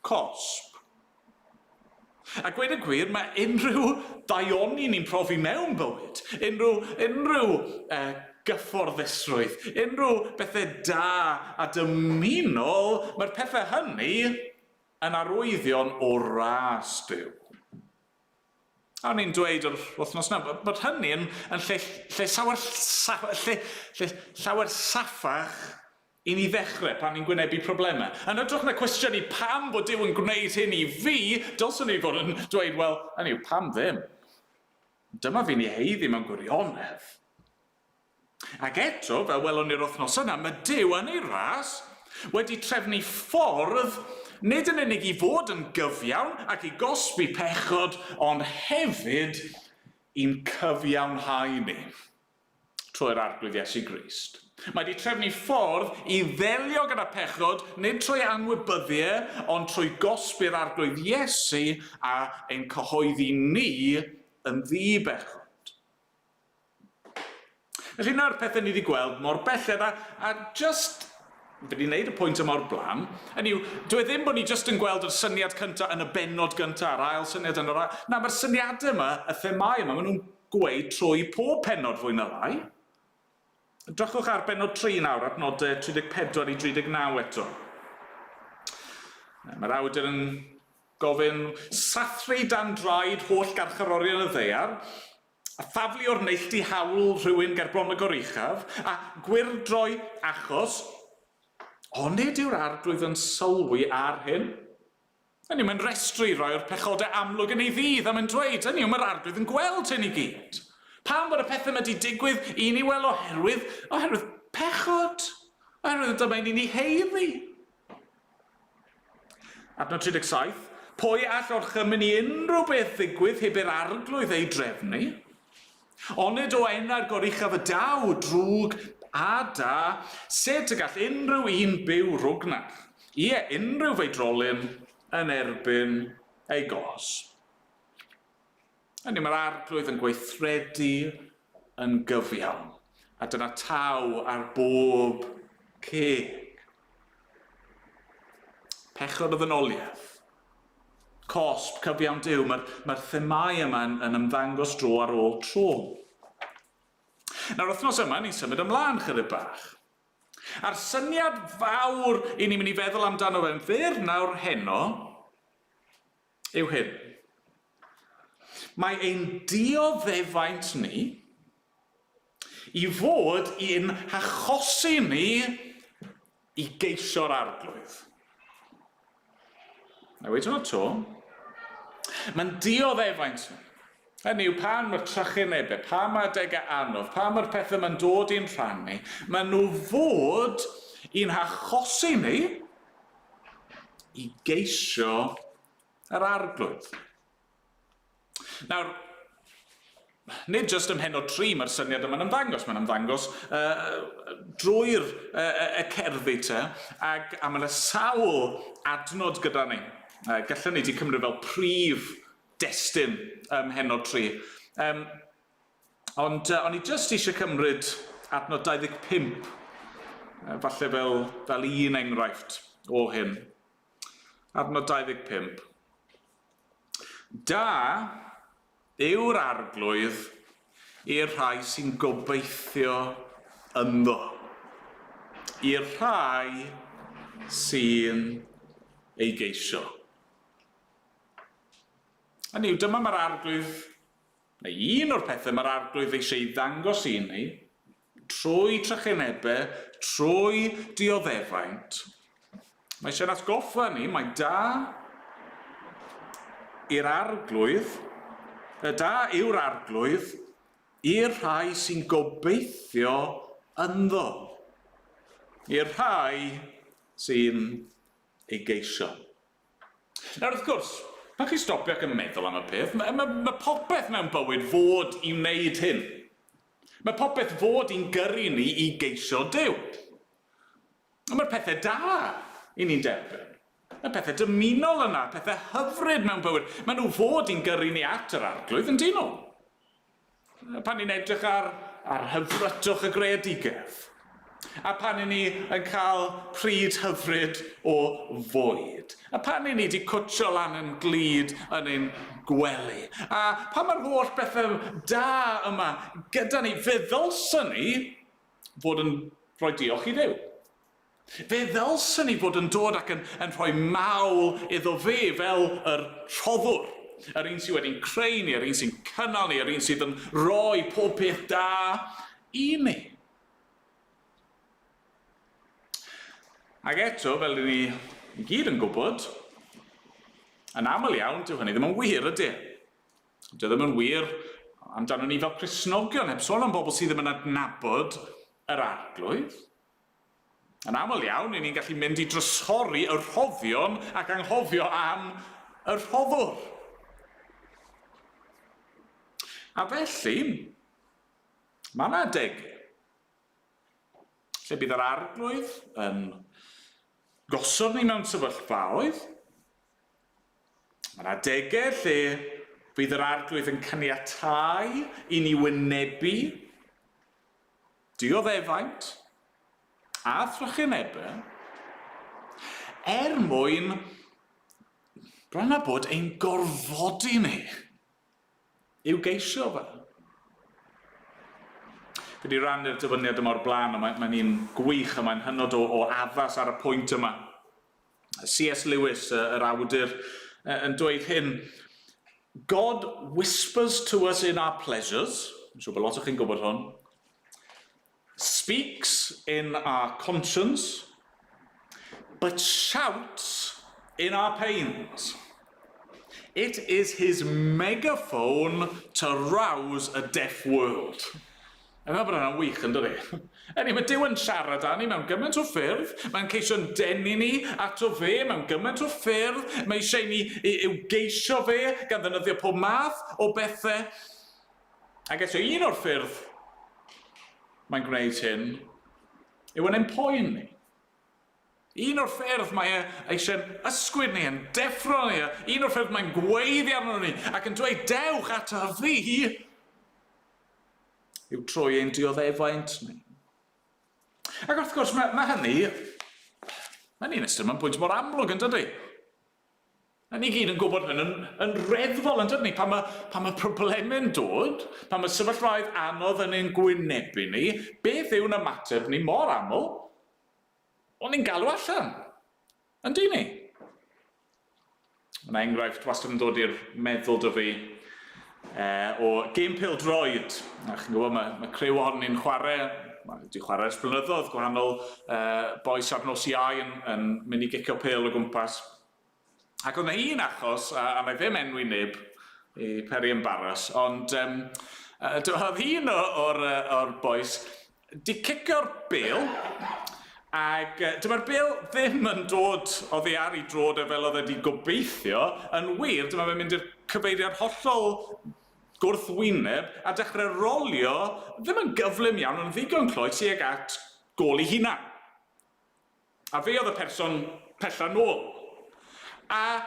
cosb. A gweud y gwir, mae unrhyw daioni ni'n profi mewn bywyd, unrhyw gyfforddusrwydd, unrhyw bethau da a dymunol, mae'r pethau hynny yn arwyddion o ras Duw. A ni'n dweud o'r wythnos yna, bod hynny yn lle llawer saffach i ni ddechrau pan ni'n gwynebu problemau. Yn ydrych na cwestiynu pam bod Duw yn gwneud hyn i fi, dylswn ni fod yn dweud, wel, hynny yw, pam ddim? Dyma fi'n ei heiddi mewn gwirionedd. Ac eto, fel welwn ni'r wythnos yna, mae Duw yn ei ras wedi trefnu ffordd nid yn unig i fod yn gyfiawn ac i gosbi pechod, ond hefyd i'n cyfiawnhau ni trwy'r arglwydd Iesu Grist. Mae wedi trefnu ffordd i ddelio gyda pechod, nid trwy anwybyddiau, ond trwy gosbi'r arglwydd Iesu a ein cyhoeddi ni yn ddi-bechod. Felly nawr pethau ni wedi gweld mor belled a just fe di wneud y pwynt yma o'r blaen, hynny yw, dwi ddim bod ni jyst yn gweld y syniad cyntaf yn y bennod gyntaf, a'r ail syniad yn yr ail. Na, mae'r syniadau yma, y themau yma, maen nhw'n gweud trwy pob pennod fwy na lai. Drychwch ar bennod 3 nawr, adnodau 34 i 39 eto. Mae'r awdur yn gofyn, sathru dan draed holl garcharorion y ddeiar, a thaflu o'r neilltu hawl rhywun gerbron y goruchaf, a gwirdroi achos, onid yw'r arglwydd yn sylwi ar hyn? Hynny, mae'n restru roi o'r pechodau amlwg yn ei ddydd, a mae'n dweud, hynny, mae'r arglwydd yn gweld hyn i gyd. Pam bod y pethau yma wedi digwydd i ni wel oherwydd pechod, oherwydd dyma ni'n ei heiddi. Adnod 37, pwy all orchymyn i unrhyw beth ddigwydd heb i'r arglwydd ei drefnu? Onid o enna'r goruchaf y daw, drwg a da, sut y gall unrhyw un byw rwgnach? Ie, unrhyw feidrolyn yn erbyn ei gos. Hynny, mae'r arglwydd yn gweithredu yn gyfiawn, a dyna taw ar bob ceg. Pechod o ddynoliaeth. Cosb, cyfiawn Duw, mae'r themau yma yn ymddangos dro ar ôl tro. Nawr, wythnos yma, ni'n symud ymlaen chydig bach. A'r syniad fawr i ni'n mynd i feddwl amdano fe'n fyr nawr heno yw hyn. Mae ein dioddefaint ni i fod i'n hachosi ni i geisio'r arglwydd. Na wedi hwnna to. Mae'n dioddefaint ni. Hynny yw pan mae'r trychinebau, pan mae'r adegau anodd, pan mae'r pethau mae'n dod i'n rhannu, maen nhw fod i'n hachosi ni i geisio yr arglwydd. Nawr, nid jyst ym Mhennod 3 mae'r syniad yma'n ymddangos, mae'n ymddangos drwy'r y cerddi te, a mae'n sawl adnod gyda ni. Gallwn ni wedi cymryd fel prif destun ym Mhennod 3. Ond o'n i jyst eisiau cymryd adnod 25, falle fel un enghraifft o hyn. Adnod 25. Da yw'r arglwydd i'r rhai sy'n gobeithio ynddo. I'r rhai sy'n ei geisio. Hynny yw, dyma mae'r arglwydd, neu un o'r pethau mae'r arglwydd eisiau ei ddangos i ni, trwy trychinebau, trwy dioddefaint. Mae eisiau'n atgoffa ni, mae da i'r arglwydd, da yw'r arglwydd i'r rhai sy'n gobeithio ynddo. I'r rhai sy'n ei geisio. Nawr, wrth gwrs, pan chi stopio ac yn meddwl am y peth, mae popeth mewn bywyd fod i wneud hyn. Mae popeth fod i'n gyrru ni i geisio Duw. Mae'r pethau da i ni'n derbyn. Mae pethau dymunol yna, pethau hyfryd mewn bywyd. Mae nhw fod i'n gyrru ni at yr arglwydd yn dynol. Pan ni'n edrych ar hyfrytwch y greadigaeth. A pan ni yn cael pryd hyfryd o fwyd. A pan ni wedi cwtio lan yn glid yn ein gwely. A pan mae'r holl bethau da yma gyda ni, fe ddylsyn ni fod yn rhoi diolch i Dduw. Fe ddylsyn ni fod yn dod ac yn rhoi mawl iddo fe fel yr rhoddwr. Yr un sydd wedi'n creu ni, yr un sy'n cynnal ni, yr un sydd yn rhoi pob peth da i ni. Ac eto, fel ni gyd yn gwybod, yn aml iawn, dyw hynny ddim yn wir ydy. Dyw ddim yn wir amdano ni fel Cristnogion, heb sôn am bobl sydd ddim yn adnabod yr arglwydd. Yn aml iawn, ni'n gallu mynd i drysori y rhoddion ac anghofio am y rhoddwr. A felly, mae yna adegau lle bydd yr arglwydd yn gosod ni mewn sefyllfaoedd. Mae yna adegau lle bydd yr arglwydd yn caniatáu i ni wynebu dioddefaint a thrychinebau mwyn bron a bod ein gorfodi ni i'w geisio fe. Fi wedi rannu'r dyfyniad yma o'r blaen, a mae'n un gwych a mae'n hynod o addas ar y pwynt yma. C.S. Lewis, yr awdur, yn dweud hyn, God whispers to us in our pleasures, yn siŵr bod lot o chi'n gwybod hwn, speaks in our conscience, but shouts in our pains. It is his megaphone to rouse a deaf world. A mae bod yna'n wych, yn dydi? Mae Duw yn siarad â ni mewn gymaint o ffyrdd, mae'n ceisio'n denu ni ato fe mewn gymaint o ffyrdd, mae eisiau ni i'w geisio fe gan ddefnyddio pob math o bethau. Ac eto un o'r ffyrdd mae'n gwneud hyn yw yn ein poen ni. Un o'r ffyrdd mae eisiau'n ysgwyd ni, yn deffro ni, un o'r ffyrdd mae'n gweiddi arno ni ac yn dweud dewch ato fi, yw troi ein dioddefaint ni. Ac wrth gwrs, mae hynny, mae'n un ystod, mae'n pwynt mor amlwg yn dydi. A ni gyd yn gwybod hyn yn reddfol yn dydi, pan mae problemau'n dod, pan mae sefyllfaoedd anodd yn ein gwynebu ni, beth yw'n ymateb ni mor aml, o'n ni'n galw allan. Yndi ni? Yna enghraifft wastad yn dod i'r meddwl dy fi, o gêm pêl-droed. Chi'n gwybod, mae criw ohonyn ni'n chwarae, wedi chwarae ers blynyddoedd, gwahanol boes ar nos Iau yn mynd i gicio pêl o gwmpas. Ac oedd yna un achos, a mae ddim enwi neb i peri embaras, ond oedd un o'r boes di cicio'r bêl, ac dyma'r bêl ddim yn dod oddi ar ei drod fel oedd wedi gobeithio, yn wir, dyma fe'n mynd i'r cyfeiriad hollol gwrthwyneb a dechrau rolio ddim yn gyflym iawn, ond ddigon cloi tuag at gol ei hunan. A fe oedd y person pella nôl. A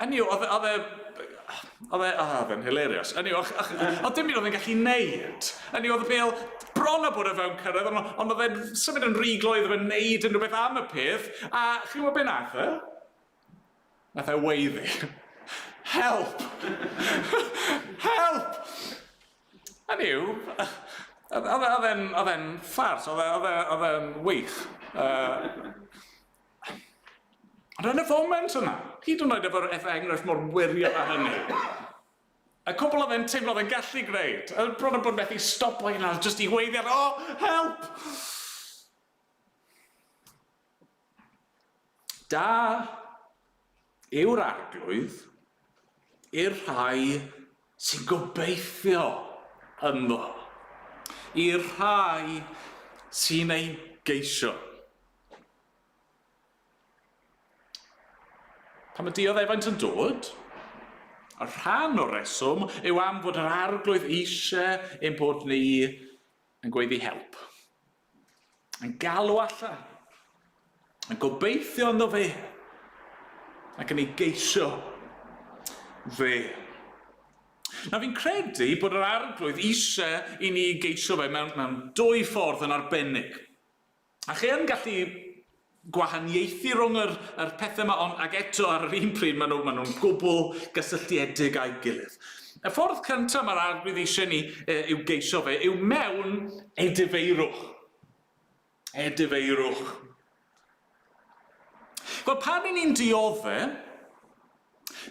hynny yw, oedd e'n hilarious. Oedd dim byd oedd e'n gallu neud. Hynny yw, oedd y bêl bron a bod e fewn cyrraedd, ond oedd e'n symud yn riglo iddo fe'n neud unrhyw beth am y peth. A chi'n gwybod beth nath e? Nath e weiddi. Help! Help! Hynny yw, oedd e'n ffars, oedd e'n wych. Ond yn y foment yna, hyd yn oed efo'r enghraifft mor wirion â hynny, y cwbl oedd e'n teimlo oedd e'n gallu gwneud, bron a bod methu stopo hynna, jyst i weiddi ar, oh, help! Da yw'r arglwydd i'r rhai sy'n gobeithio ynddo, i'r rhai sy'n ei geisio. Pan mae dioddefaint yn dod, y rhan o'r reswm yw am fod yr arglwydd eisiau ein bod ni yn gweiddi help. Yn galw allan, yn gobeithio ynddo fe, ac yn ei geisio fe. Na fi'n credu bod yr arglwydd eisiau i ni geisio fe mewn dwy ffordd yn arbennig. A chi yn gallu gwahaniaethu rhwng yr pethau yma, ac eto ar yr un pryd maen nhw'n gwbl gysylltiedig â'i gilydd. Y ffordd cyntaf mae'r arglwydd eisiau ni i'w geisio fe yw mewn edifeirwch. Edifeirwch. Wel, pan i ni'n dioddau,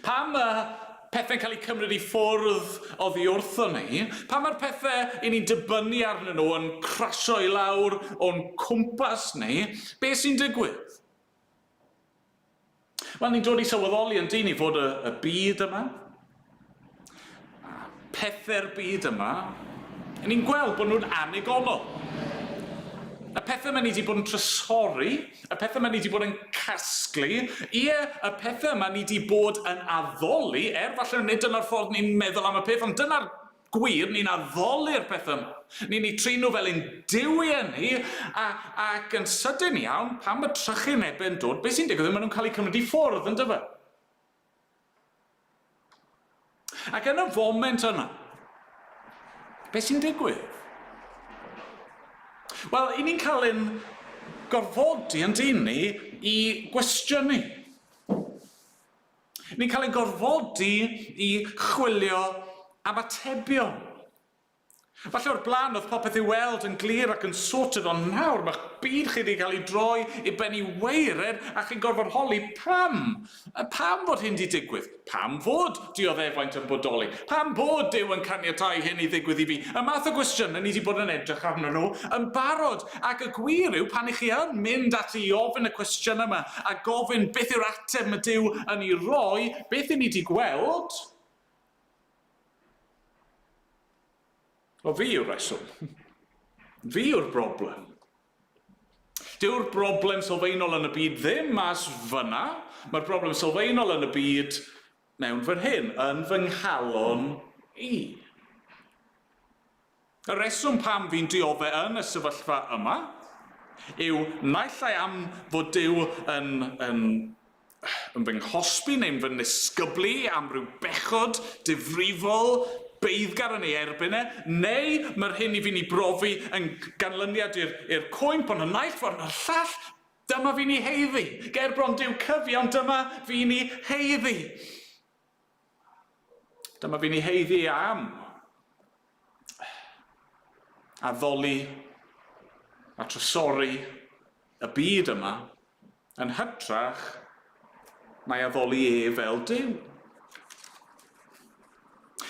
pan mae pethau'n cael eu cymryd i ffwrdd oddi wrtho ni, pan mae'r pethau i ni'n dibynnu arnyn nhw yn crasio i lawr o'n cwmpas ni, beth sy'n digwydd? Wel, ni'n dod i sylweddoli yn dyn ni fod y byd yma, pethau'r byd yma, ni'n gweld bod nhw'n anigonol. Y pethau mae ni wedi bod yn trysori, y pethau mae ni wedi bod yn casglu, y pethau mae ni wedi bod yn addoli, falle nid dyna'r ffordd ni'n meddwl am y peth, ond dyna'r gwir, ni'n addoli'r pethau yma. Ni'n ei trin nhw fel ein diwy ni, ac yn sydyn iawn, pan mae trychinebau'n dod, beth sy'n digwydd, maen nhw'n cael eu cymryd i ffwrdd yn dyfa. Ac yn y foment yna, beth sy'n digwydd? Wel, i ni'n cael ein gorfodi yn dyn ni i gwestiynu. Ni'n cael ei gorfodi i chwilio am atebion. Falle o'r blaen oedd popeth i weld yn glir ac yn sorted, ond nawr mae'ch byd chi wedi cael ei droi i ben i weired a chi'n gorfod holi pam. Pam fod hyn wedi digwydd? Pam fod dioddefaint yn bodoli? Pam bod Duw yn caniatáu hyn i ddigwydd i fi? Y math o gwestiynau ni wedi bod yn edrych arnyn nhw yn barod. Ac y gwir yw pan i chi yn mynd ati i ofyn y cwestiynau yma a gofyn beth yw'r ateb mae Duw yn ei roi, beth i ni wedi gweld? O fi yw'r reswm. Fi yw'r broblem. Dyw'r broblem sylfaenol yn y byd ddim mas fyna. Mae'r broblem sylfaenol yn y byd mewn fan hyn, yn fy nghalon i. Y reswm pam fi'n diodde yn y sefyllfa yma yw naill ai am fod Duw yn fy nghosbi neu'n fy nisgyblu am ryw bechod difrifol beiddgar yn ei erbyn neu mae'r hyn i fi'n ei brofi yn ganlyniad i'r cwymp, ond y naill ffordd na'r llall, dyma fi'n ei heiddi. Ger bron Duw cyfiawn, dyma fi'n ei heiddi. Dyma fi'n ei heiddi am addoli a trysori y byd yma yn hytrach mae addoli fel Duw.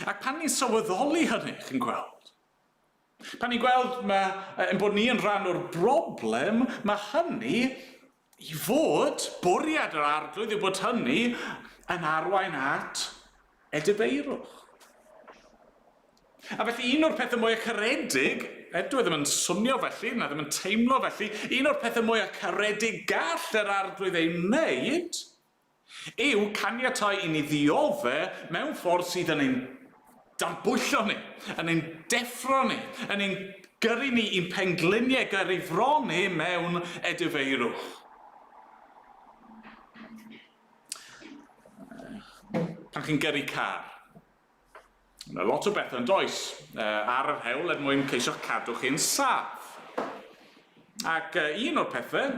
Ac pan ni'n sylweddoli hynny, chi'n gweld? Pan ni'n gweld bod ni yn rhan o'r broblem, mae hynny i fod, bwriad yr arglwydd yw bod hynny yn arwain at edifeirwch. A felly un o'r pethau mwyaf caredig, dwi ddim yn swnio felly, na ddim yn teimlo felly, un o'r pethau mwyaf caredig gall yr arglwydd ei wneud yw caniatáu i ni ddiodde mewn ffordd sydd yn ein dambwyllo ni, yn ein deffro ni, yn ein gyrru ni i'n pengliniau gyrifroni mewn edifeirwch. Pan chi'n gyrru car, yna lot o bethau yn does ar yr hewl mwyn ceisio'ch cadw chi'n saff. Ac un o'r pethau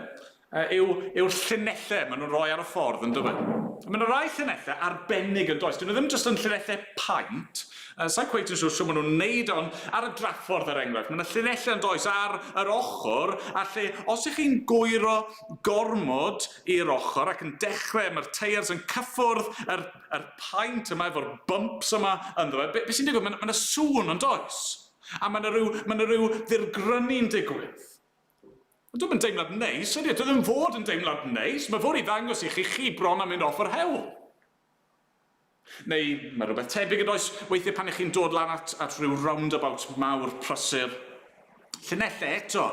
yw'r llinellau maen nhw'n rhoi ar y ffordd yn dydw. Mae yna rai llinellau arbennig yn does. Dyn nhw ddim jyst yn llinellau paent. Sa'n cweith yn siŵr maen nhw'n neud ond ar y draffordd er enghraifft. Mae yna llinellau yn does ar yr ochr, a lle os ych chi'n gwyro gormod i'r ochr ac yn dechrau, mae'r teirs yn cyffwrdd yr paent yma efo'r bumps yma ynddo fe. Be sy'n digwydd? Mae yna sŵn yn does. A mae yna rhyw ddirgrynu'n digwydd. Dwi'n yn deimlad neis, ydy, dwi ddim fod yn deimlad neis, mae fod i ddangos i chi bron am mynd off yr hewl. Neu mae rhywbeth tebyg yn oes, weithiau pan ych chi'n dod lan at rhyw roundabout mawr prysur. Llinellau eto,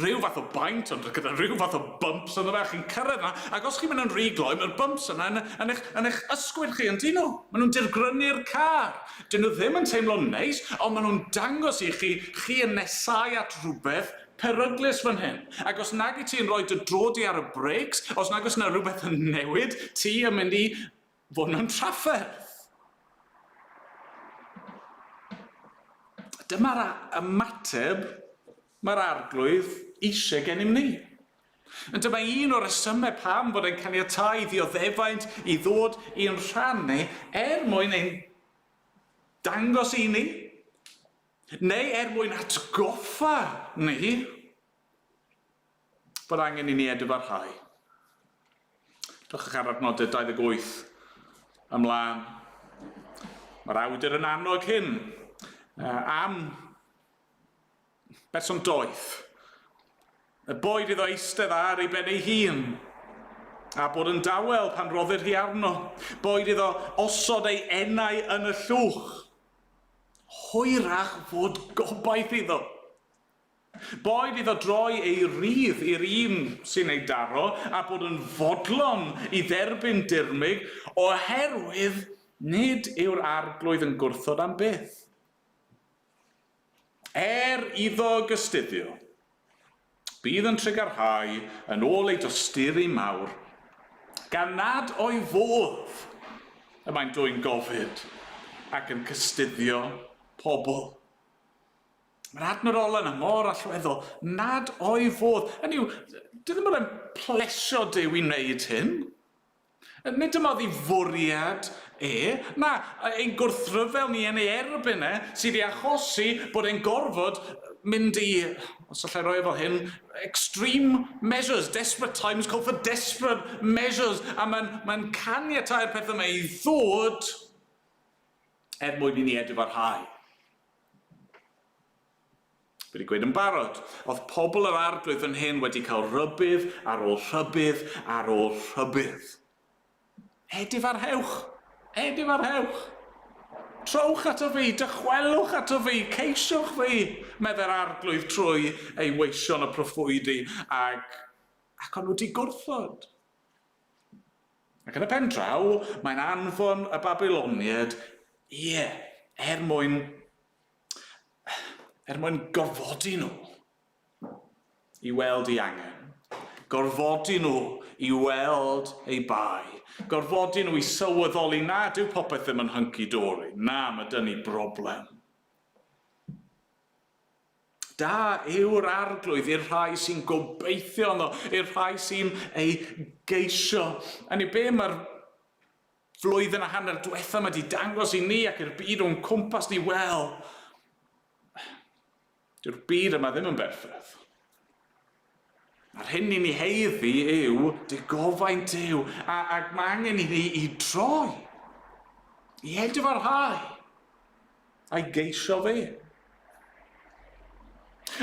rhyw fath o baint, ond gyda rhyw fath o bumps yna fe, chi'n cyrraedd yna, ac os chi'n mynd yn rhy gloi, mae'r bumps yna yn eich ysgwydd chi yn dyn nhw. Maen nhw'n dirgrynu'r car. Dyn nhw ddim yn teimlo neis, ond maen nhw'n dangos i chi yn nesau at rhywbeth peryglus fan hyn. Ac os nag i ti'n rhoi dy drodi ar y breics, os nag os yna rhywbeth yn newid, ti yn mynd i fod yn trafferth. Dyma'r ymateb mae'r arglwydd eisiau gennym ni. Dyma un o'r resymau pam bod e'n caniatáu ddioddefaint i ddod i'n rhannu mwyn ein dangos i ni, neu mwyn atgoffa ni bod angen i ni edifyrhau. Dwch ar adnodau 28 ymlaen. Mae'r awdur yn annog hyn am berson doeth. Y boed iddo eistedd ar ei ben ei hun, a bod yn dawel pan roddir hi arno. Boed iddo osod ei enau yn y llwch. Hwyrach fod gobaith iddo. Boed iddo droi ei rydd i'r un sy'n ei daro, a bod yn fodlon i dderbyn dirmig, oherwydd nid yw'r arglwydd yn gwrthod am byth. Iddo gystuddio, bydd yn trigarhau yn ôl ei dosturi mawr, gan nad o'i fodd y mae'n dwy'n gofid ac yn cystuddio pobl. Mae'r adnod yna mor allweddol, nad o'i fodd. Hynny yw, dydy ddim yn plesio Duw i wneud hyn. Nid dyma ddi fwriad na ein gwrthryfel ni yn ei erbyn sydd i achosi bod e'n gorfod mynd i, os allai roi fel hyn, extreme measures, desperate times call for desperate measures, a mae'n caniatau'r pethau yma i ddod mwyn i ni edfarhau. Wedi gweud yn barod, oedd pobl yr arglwydd yn hyn wedi cael rybydd ar ôl rhybydd ar ôl rhybydd. Edfarhewch, edfarhewch. Trowch ato fi, dychwelwch ato fi, ceisiwch fi, medde'r arglwydd trwy ei weision y proffwydi, ac o'n nhw wedi gwrthod. Ac yn y pen draw, mae'n anfon y Babiloniad, mwyn gorfodi nhw i weld ei angen, gorfodi nhw i weld ei bai, gorfodi nhw i sylweddoli nad yw popeth ddim yn hunky-dory, na, mae dyn ni broblem. Da yw'r arglwydd i'r rhai sy'n gobeithio yno, i'r rhai sy'n ei geisio. Ani be mae'r flwyddyn a hanner diwetha wedi dangos i ni ac i'r byd o'n cwmpas ni, wel, dyw'r byd yma ddim yn berffaith. A'r hyn i ni heiddi yw, digofaint yw, ac mae angen i ni i droi, i edfarhau, a'i geisio fe.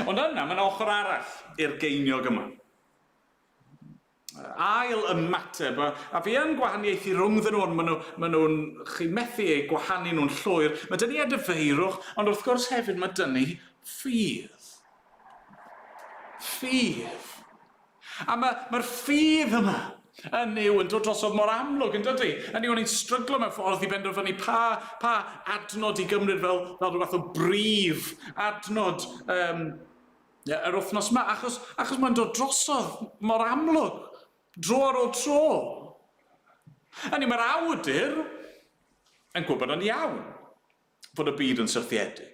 Ond yna, mae'n ochr arall i'r geiniog yma. Ail ymateb, a fi yn gwahaniaethu rhwngddyn nhw, maen nhw'n chi methu eu gwahanu nhw'n llwyr. Mae dyn ni edifeirwch, ond wrth gwrs hefyd mae dyn ni ffydd. Ffydd. A mae'r ffydd yma yn dod drosodd mor amlwg, yn dydy? Yn o'n i'n stryglo mewn ffordd i benderfynu pa adnod i gymryd fel rhywbeth o brif adnod yr wythnos yma, achos mae'n dod drosodd mor amlwg, dro ar ôl tro. Mae'r awdur yn gwybod yn iawn fod y byd yn syrthiedig.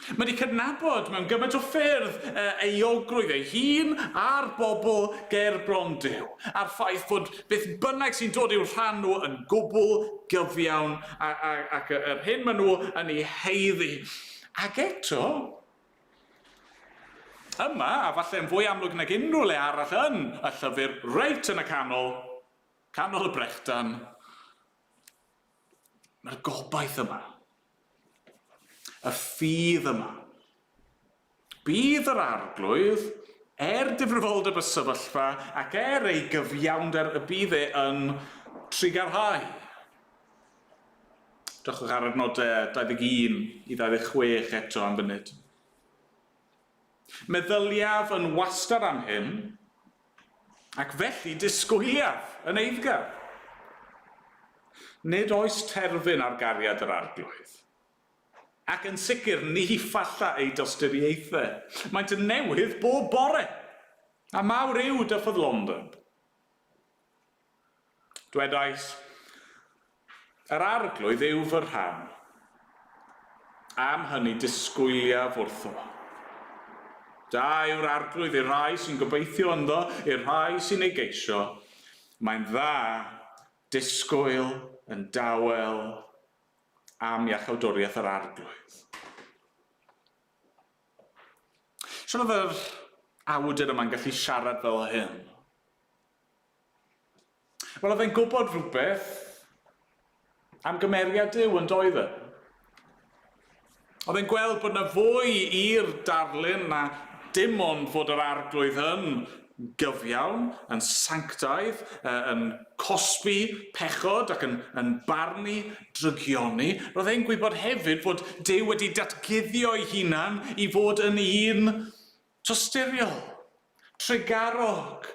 Mae wedi cydnabod mewn gymaint o ffyrdd euogrwydd ei hun a'r bobl ger bron Duw, a'r ffaith bod beth bynnag sy'n dod i'w rhan nhw yn gwbl gyfiawn ac yr hyn maen nhw yn ei heiddi. Ac eto, yma, a falle yn fwy amlwg nag unrhyw le arall yn y llyfr, reit yn y canol y brechdan, mae'r gobaith yma. Y ffydd yma. Bydd yr arglwydd, difrifoldeb y sefyllfa, ac ei gyfiawnder y bydd yn trigarhau. Drychwch ar adnodau 21 i 26 eto am funud. Meddyliaf yn wastad am hyn, ac felly disgwyliaf yn eiddgar. Nid oes terfyn ar gariad yr arglwydd. Ac yn sicr ni ffalla ei dostyriaethau. Maent yn newydd bob bore, a mawr yw dyffyddlondeb. Dwedais, yr arglwydd yw fy rhan. Am hynny disgwyliaf wrtho. Da yw'r arglwydd i'r rhai sy'n gobeithio ynddo, i'r rhai sy'n ei geisio. Mae'n dda disgwyl yn dawel am iachawdwriaeth yr arglwydd. Siôn oedd yr awdur yma'n gallu siarad fel hyn? Wel, oedd e'n gwybod rhywbeth am gymeriad Duw yn doedd e. Oedd e'n gweld bod yna fwy i'r darlun na dim ond fod yr arglwydd yn gyfiawn, yn sanctaidd, yn cosbi pechod ac yn barnu drygioni. Roedd e'n gwybod hefyd fod Duw wedi datguddio ei hunan i fod yn un tosturiol, trigarog,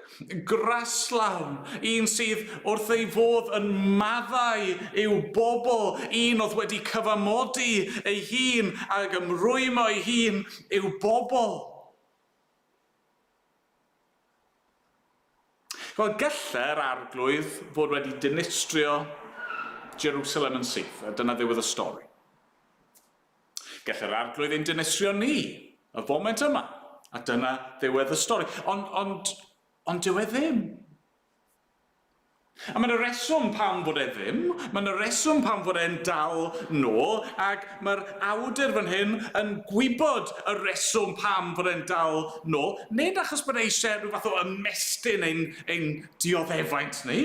graslawn, un sydd wrth ei fodd yn maddau i'w bobl, un oedd wedi cyfamodi ei hun ac ymrwymo ei hun i'w bobl. Wel, gallai'r arglwydd fod wedi dinistrio Jerusalem yn syth, a dyna ddiwedd y stori. Gall yr arglwydd ein dinistrio ni, y foment yma. A dyna ddiwedd y stori. Ond dyw e ddim. A mae'n y reswm pam fod e ddim, mae'n y reswm pam fod e'n dal nôl, ac mae'r awdur fan hyn yn gwybod y reswm pam fod e'n dal nôl, nid achos bod eisiau rhyw fath o ymestyn ein dioddefaint ni,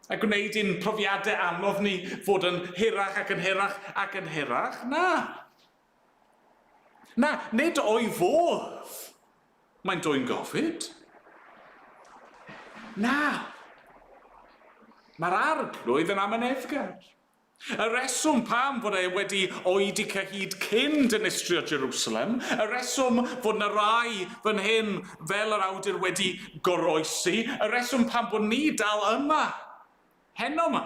a gwneud ein profiadau anodd ni fod yn hirach ac yn hirach ac yn hirach. Na, nid o'i fodd mae'n dwy'n gofid. Na, mae'r arglwydd yn amyneddgar. Y reswm pam fod e wedi oedi cyhyd cyn dinistrio Jerusalem, y reswm fod yna rai fan hyn fel yr awdur wedi goroesi, y reswm pam bod ni dal yma, heno yma,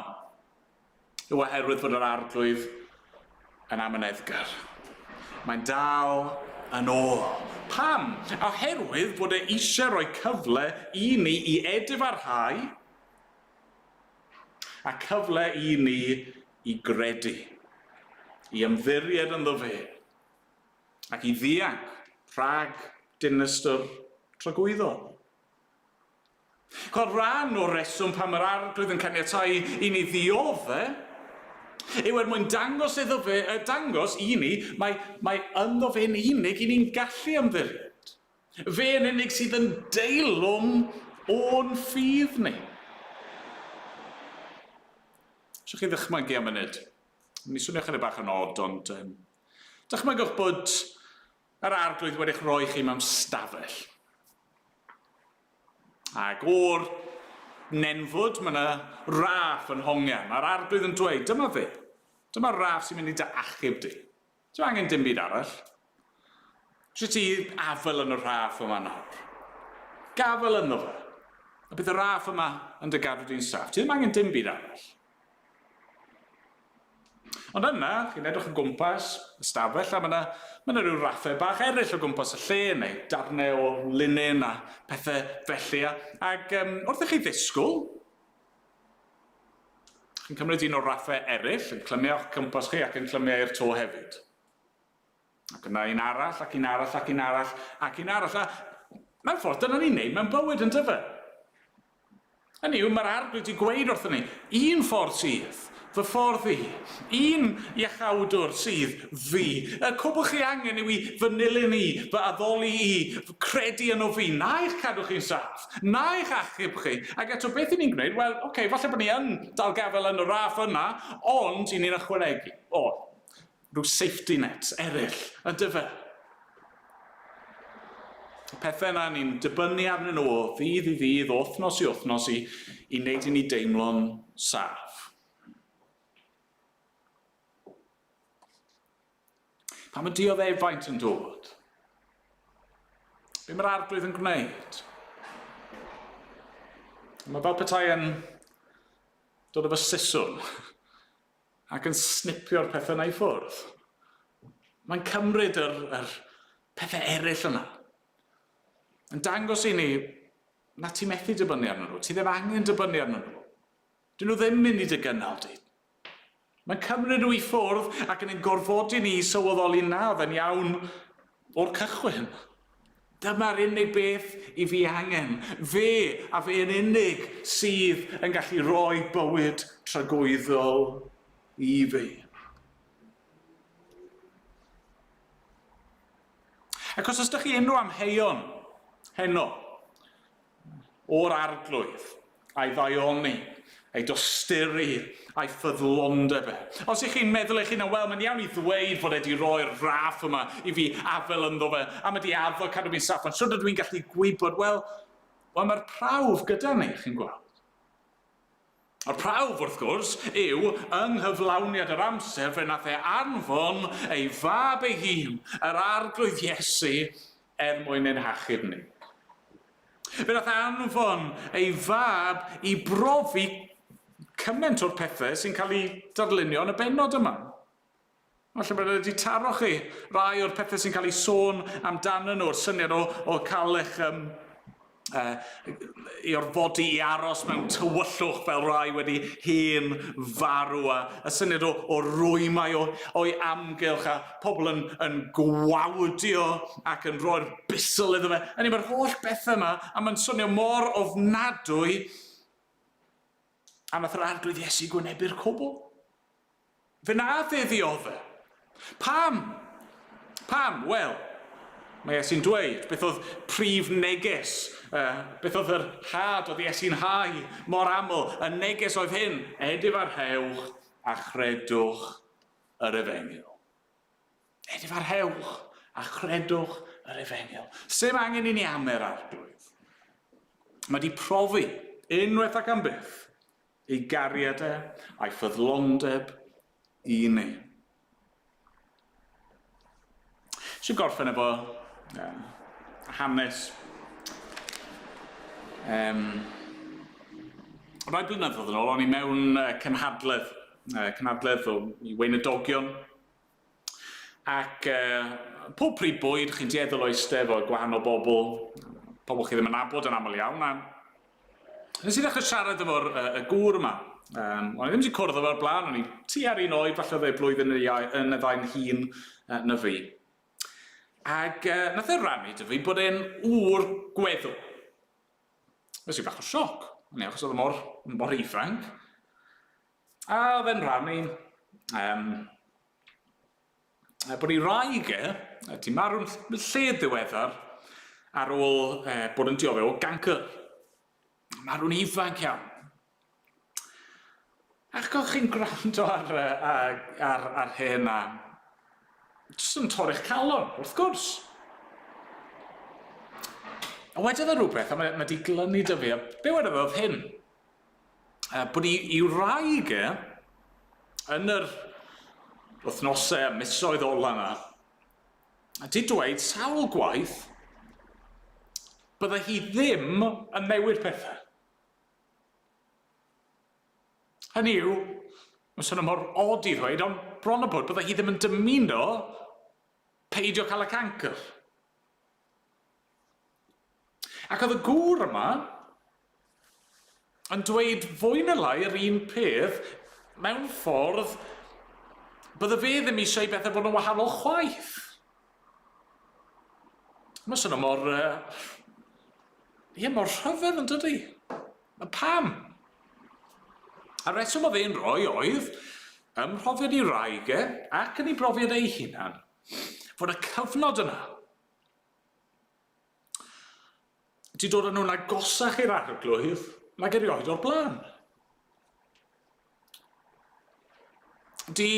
yw oherwydd fod yr arglwydd yn amyneddgar. Mae'n dal yn ôl. Pam? Oherwydd bod e eisiau rhoi cyfle i ni i edifarhau a cyfle i ni i gredu, i ymddiried ynddo fe, ac i ddianc rhag dinistr tragwyddol. Rhan o'r reswm pam yr arglwydd yn caniatáu i ni ddioddau yw mwyn dangos i ni mae ynddo fe'n unig i ni'n gallu ymddiried. Fe'n unig sydd yn deilwng o'n ffydd ni. Sech chi ddychmygu am ynyd? Ni swnio chydig bach yn od, ond dychmygwch bod yr arglwydd wedi'ch rhoi chi mewn stafell. Ac o'r nenfwd, mae yna raff yn hongian. Mae'r arglwydd yn dweud, dyma fe. Dyma'r raff sy'n mynd i dy achub di. Ti'n angen dim byd arall. Ti'n ti afel yn y raff yma nawr. Gafel ynddo fe. A bydd y raff yma yn dy gadw di'n saff. Ti ddim angen dim byd arall. Ond yna, chi'n edrych o gwmpas y stafell, a mae yna rhyw raffau bach eraill o gwmpas y lle, neu darnau o linen a pethau felly. Ac wrth i chi ddisgwyl, chi'n cymryd un o'r raffau eraill, yn clymio o'ch cwmpas chi ac yn clymio i'r to hefyd. Ac yna un arall, ac un arall, ac un arall, ac un arall. A mewn ffordd, dyna ni'n neud mewn bywyd yn dyfa. Hynny yw, mae'r arglwydd wedi gweud wrthyn ni, un ffordd sydd, fy ffordd i, un iachawdwr sydd fi. Y cwbl chi angen yw i fy nilyn i, fy addoli i, fy credu yn o fi. Na i'ch cadw chi'n saff, na i'ch achub chi. Ac eto beth i ni'n gwneud? Wel, oce, falle bod ni yn dal gafel yn y raff yna, ond i ni'n ychwanegu. Rhyw safety net eraill, y dyfa. Y pethau yna ni'n dibynnu arnyn nhw o ddydd i ddydd, wythnos i wythnos i wneud i ni deimlo'n saff. Pan mae dioddefaint yn dod, be mae'r arglwydd yn gwneud? Mae fel petai yn dod efo siswm ac yn snipio'r pethau yna i ffwrdd. Mae'n cymryd yr pethau eraill yna. Yn dangos i ni, na ti methu dibynnu arnyn nhw, ti ddim angen dibynnu arnyn nhw. Dyn nhw ddim mynd i dy gynnal di. Mae'n cymryd nhw i ffwrdd ac yn ein gorfodi ni sylweddoli na oedd yn iawn o'r cychwyn. Dyma'r unig beth i fi angen. Fe a fe yn unig sydd yn gallu rhoi bywyd tragwyddol i fi. Ac os ydych chi unrhyw amheuon heno o'r arglwydd a'i ddaioni, ei dosturi, a'i ffyddlondeb e. Os ych chi'n meddwl eich hunan, wel, mae'n iawn i ddweud fod e wedi rhoi'r raff yma i fi afel ynddo fe, a mae di addo cadw fi'n saff, ond sydd ydw i'n gallu gwybod, wel, mae'r prawf gyda ni, chi'n gweld. Yr prawf, wrth gwrs, yw yng nghyflawniad yr amser fe nath e anfon ei fab ei hun, yr arglwydd Iesu, mwyn ein hachub ni. Fe nath anfon ei fab i brofi cymaint o'r pethau sy'n cael ei darlunio yn y bennod yma. Falle bod wedi taro chi rai o'r pethau sy'n cael ei sôn amdano nhw'r syniad o cael eich i orfodi i aros mewn tywyllwch fel rai wedi hen farw a syniad o rwymau o'i amgylch a pobl yn gwawdio ac yn rhoi'r busl iddo fe. Hynny mae'r holl bethau yma a mae'n swnio mor ofnadwy a nath yr arglwydd Iesu gwynebu'r cwbl. Fe nath e ddiodde. Pam? Wel, mae Iesu'n dweud beth oedd prif neges, beth oedd yr had oedd Iesu'n hau mor aml. Y neges oedd hyn, Oedfa'r Hwyr a chredwch yr Efengyl. Oedfa'r Hwyr a chredwch yr Efengyl. Sdim angen I ni am yr arglwydd. Mae di profi unwaith ac am byth ei gariad a'i ffyddlondeb I ni. Eisiau gorffen efo hanes. Rai blynyddoedd yn ôl, o'n I mewn cynhadledd o I weinidogion. Ac pob pryd bwyd, chi'n dueddol o eistedd o gwahanol pobl chi ddim yn nabod yn aml iawn. Nes I ddechrau siarad efo'r gŵr yma. O'n I ddim wedi cwrdd efo'r blaen, o'n I tua'r un oed, falle oedd blwyddyn yn y ddau'n hun na fi. Ac nath e rannu dy fi bod e'n ŵr gweddw. Nes I bach o sioc, achos oedd e mor ifanc. A oedd e'n rannu bod ei wraig ti marw'n lle ddiweddar ar ôl bod yn diodde o gancr. Marw'n ifanc iawn. Ac oedd chi'n gwrando ar hyn a jyst yn torri'ch calon, wrth gwrs. A wedodd e rhywbeth, a mae di glynu dy fi, a be wedodd oedd hyn? Bod I wraig yn yr wythnosau a misoedd ola yna, a di dweud sawl gwaith, bydde hi ddim yn newid pethau. Hynny yw, mae'n sôn mor od I ddweud, ond bron o bod bydde hi ddim yn dymuno peidio cael y cancr. Ac oedd y gŵr yma yn dweud fwy na lai yr un peth mewn ffordd bydde fe ddim eisiau bethau bod yn wahanol chwaith. Mae'n sôn mor rhyfedd yn dydi. Pam? A reswm oedd e'n rhoi oedd ym mhrofiad I wraig ac yn ei brofiad ei hunan fod y cyfnod yna wedi dod â nhw'n agosach i'r arglwydd nag erioed o'r blaen. Di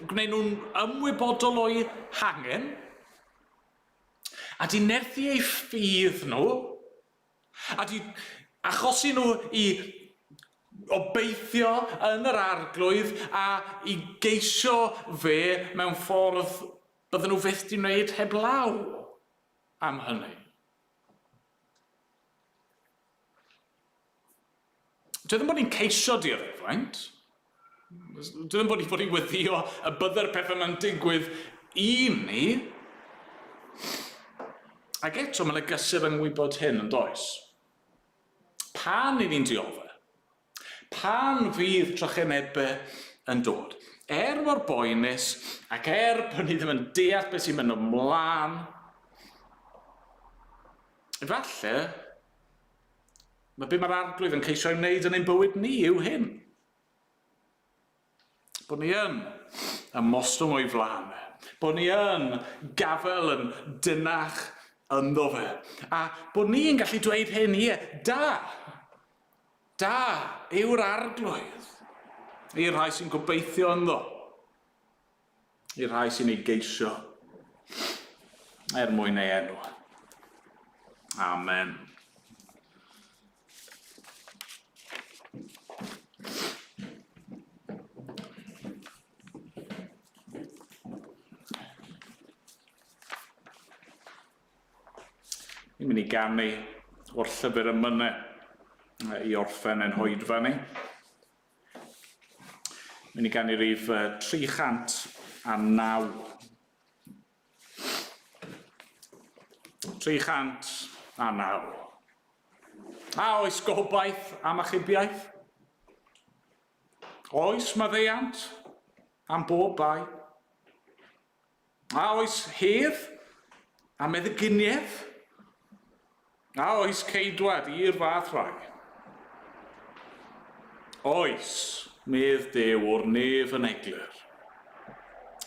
gwneud nhw'n ymwybodol o'i hangen a di nerthu eu ffydd nhw a di achosi nhw I obeithio yn yr arglwydd a I geisio fe mewn ffordd bydden nhw fyth di wneud heblaw am hynny. Dwi ddim bod ni'n ceisio dioddefaint. Dwi ddim bod ni'n weddio y bydde'r pethau yma'n digwydd I ni. Ac eto mae'n gysur yng ngwybod hyn yn does. Pan I ni'n diodde? Pan fydd trychinebau yn dod? Mor boenus ac bod ni ddim yn deall beth sy'n mynd ymlaen, efallai, mae be mae'r arglwydd yn ceisio I wneud yn ein bywyd ni yw hyn. Bod ni yn ymostwng o'i flaen, bod ni yn gafel yn dynach ynddo fe, a bod ni'n gallu dweud hyn da yw'r arglwydd. I'r rhai sy'n gobeithio ynddo. I'r rhai sy'n ei geisio. Mwyn ei enw. Amen. Ni'n mynd I ganu o'r llyfr Emynau I orffen yn hoedfa ni. Mynd I ganu rif 309. 309. A oes gobaith am achubiaeth? Oes maddeuant am bob bai? A oes hedd a meddyginiaeth? A oes ceidwad i'r fath rai? Oes, medd dew o'r nef yn eglur.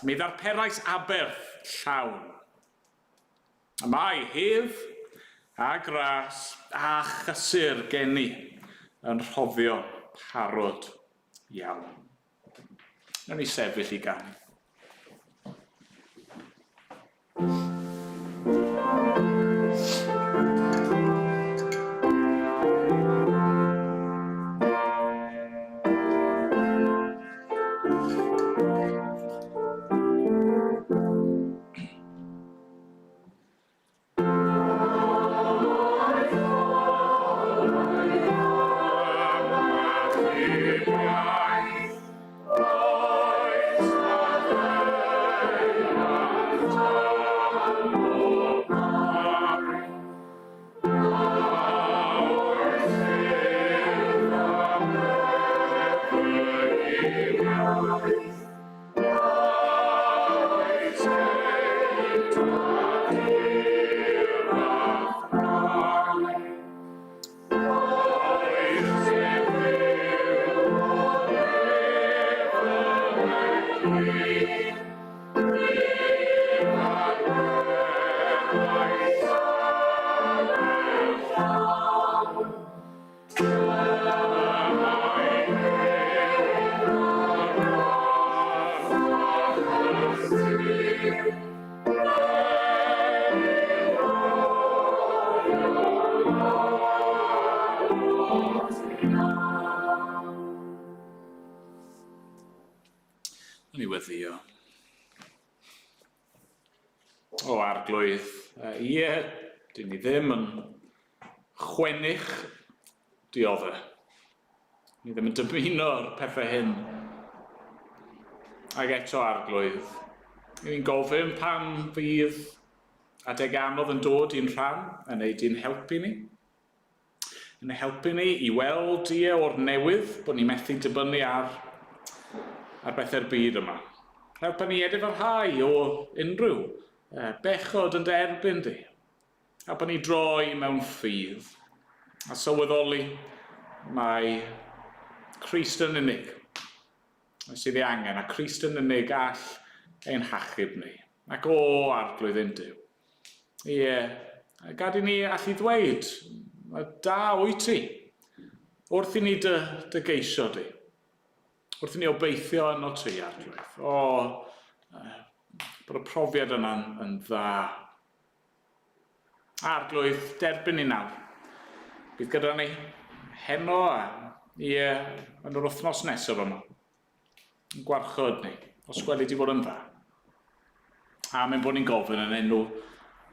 Mi ddarperais aberth llawn. A mae hedd a gras a chysur geni yn rhofio parod iawn. Nawn ni sefyll i ganu. Ni weddio. O arglwydd, ie, dyn ni ddim yn chwennych diodde. Ni ddim yn dymuno'r pethau hyn. Ac eto arglwydd, ni'n gofyn pan fydd adeg anodd yn dod i'n rhan yn neud i'n helpu ni. Yn helpu ni i weld o'r newydd bod ni'n methu dibynnu ar bethau'r byd yma. Helpa ni edifyrhau o unrhyw bechod yn derbyn di. Helpa ni droi mewn ffydd. A sylweddoli mae Crist yn unig. Sydd ei angen, a Crist yn unig all ein hachub ni. Ac o arglwydd yn Duw. Ie, gad i ni allu ddweud, da wyt ti, wrth i ni dy geisio di. Wrth i ni obeithio yn o ti arglwydd. Bod y profiad yna'n dda. Arglwydd, derbyn ni nawr. Bydd gyda ni heno yn yr wythnos nesaf yma. Yn gwarchod ni, os gweli di fod yn dda. A mae'n bod ni'n gofyn yn enw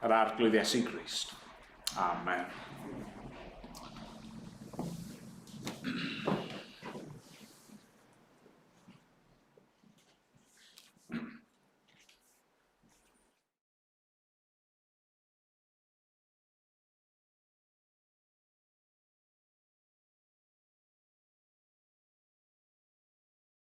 yr arglwydd Iesu Grist. Amen.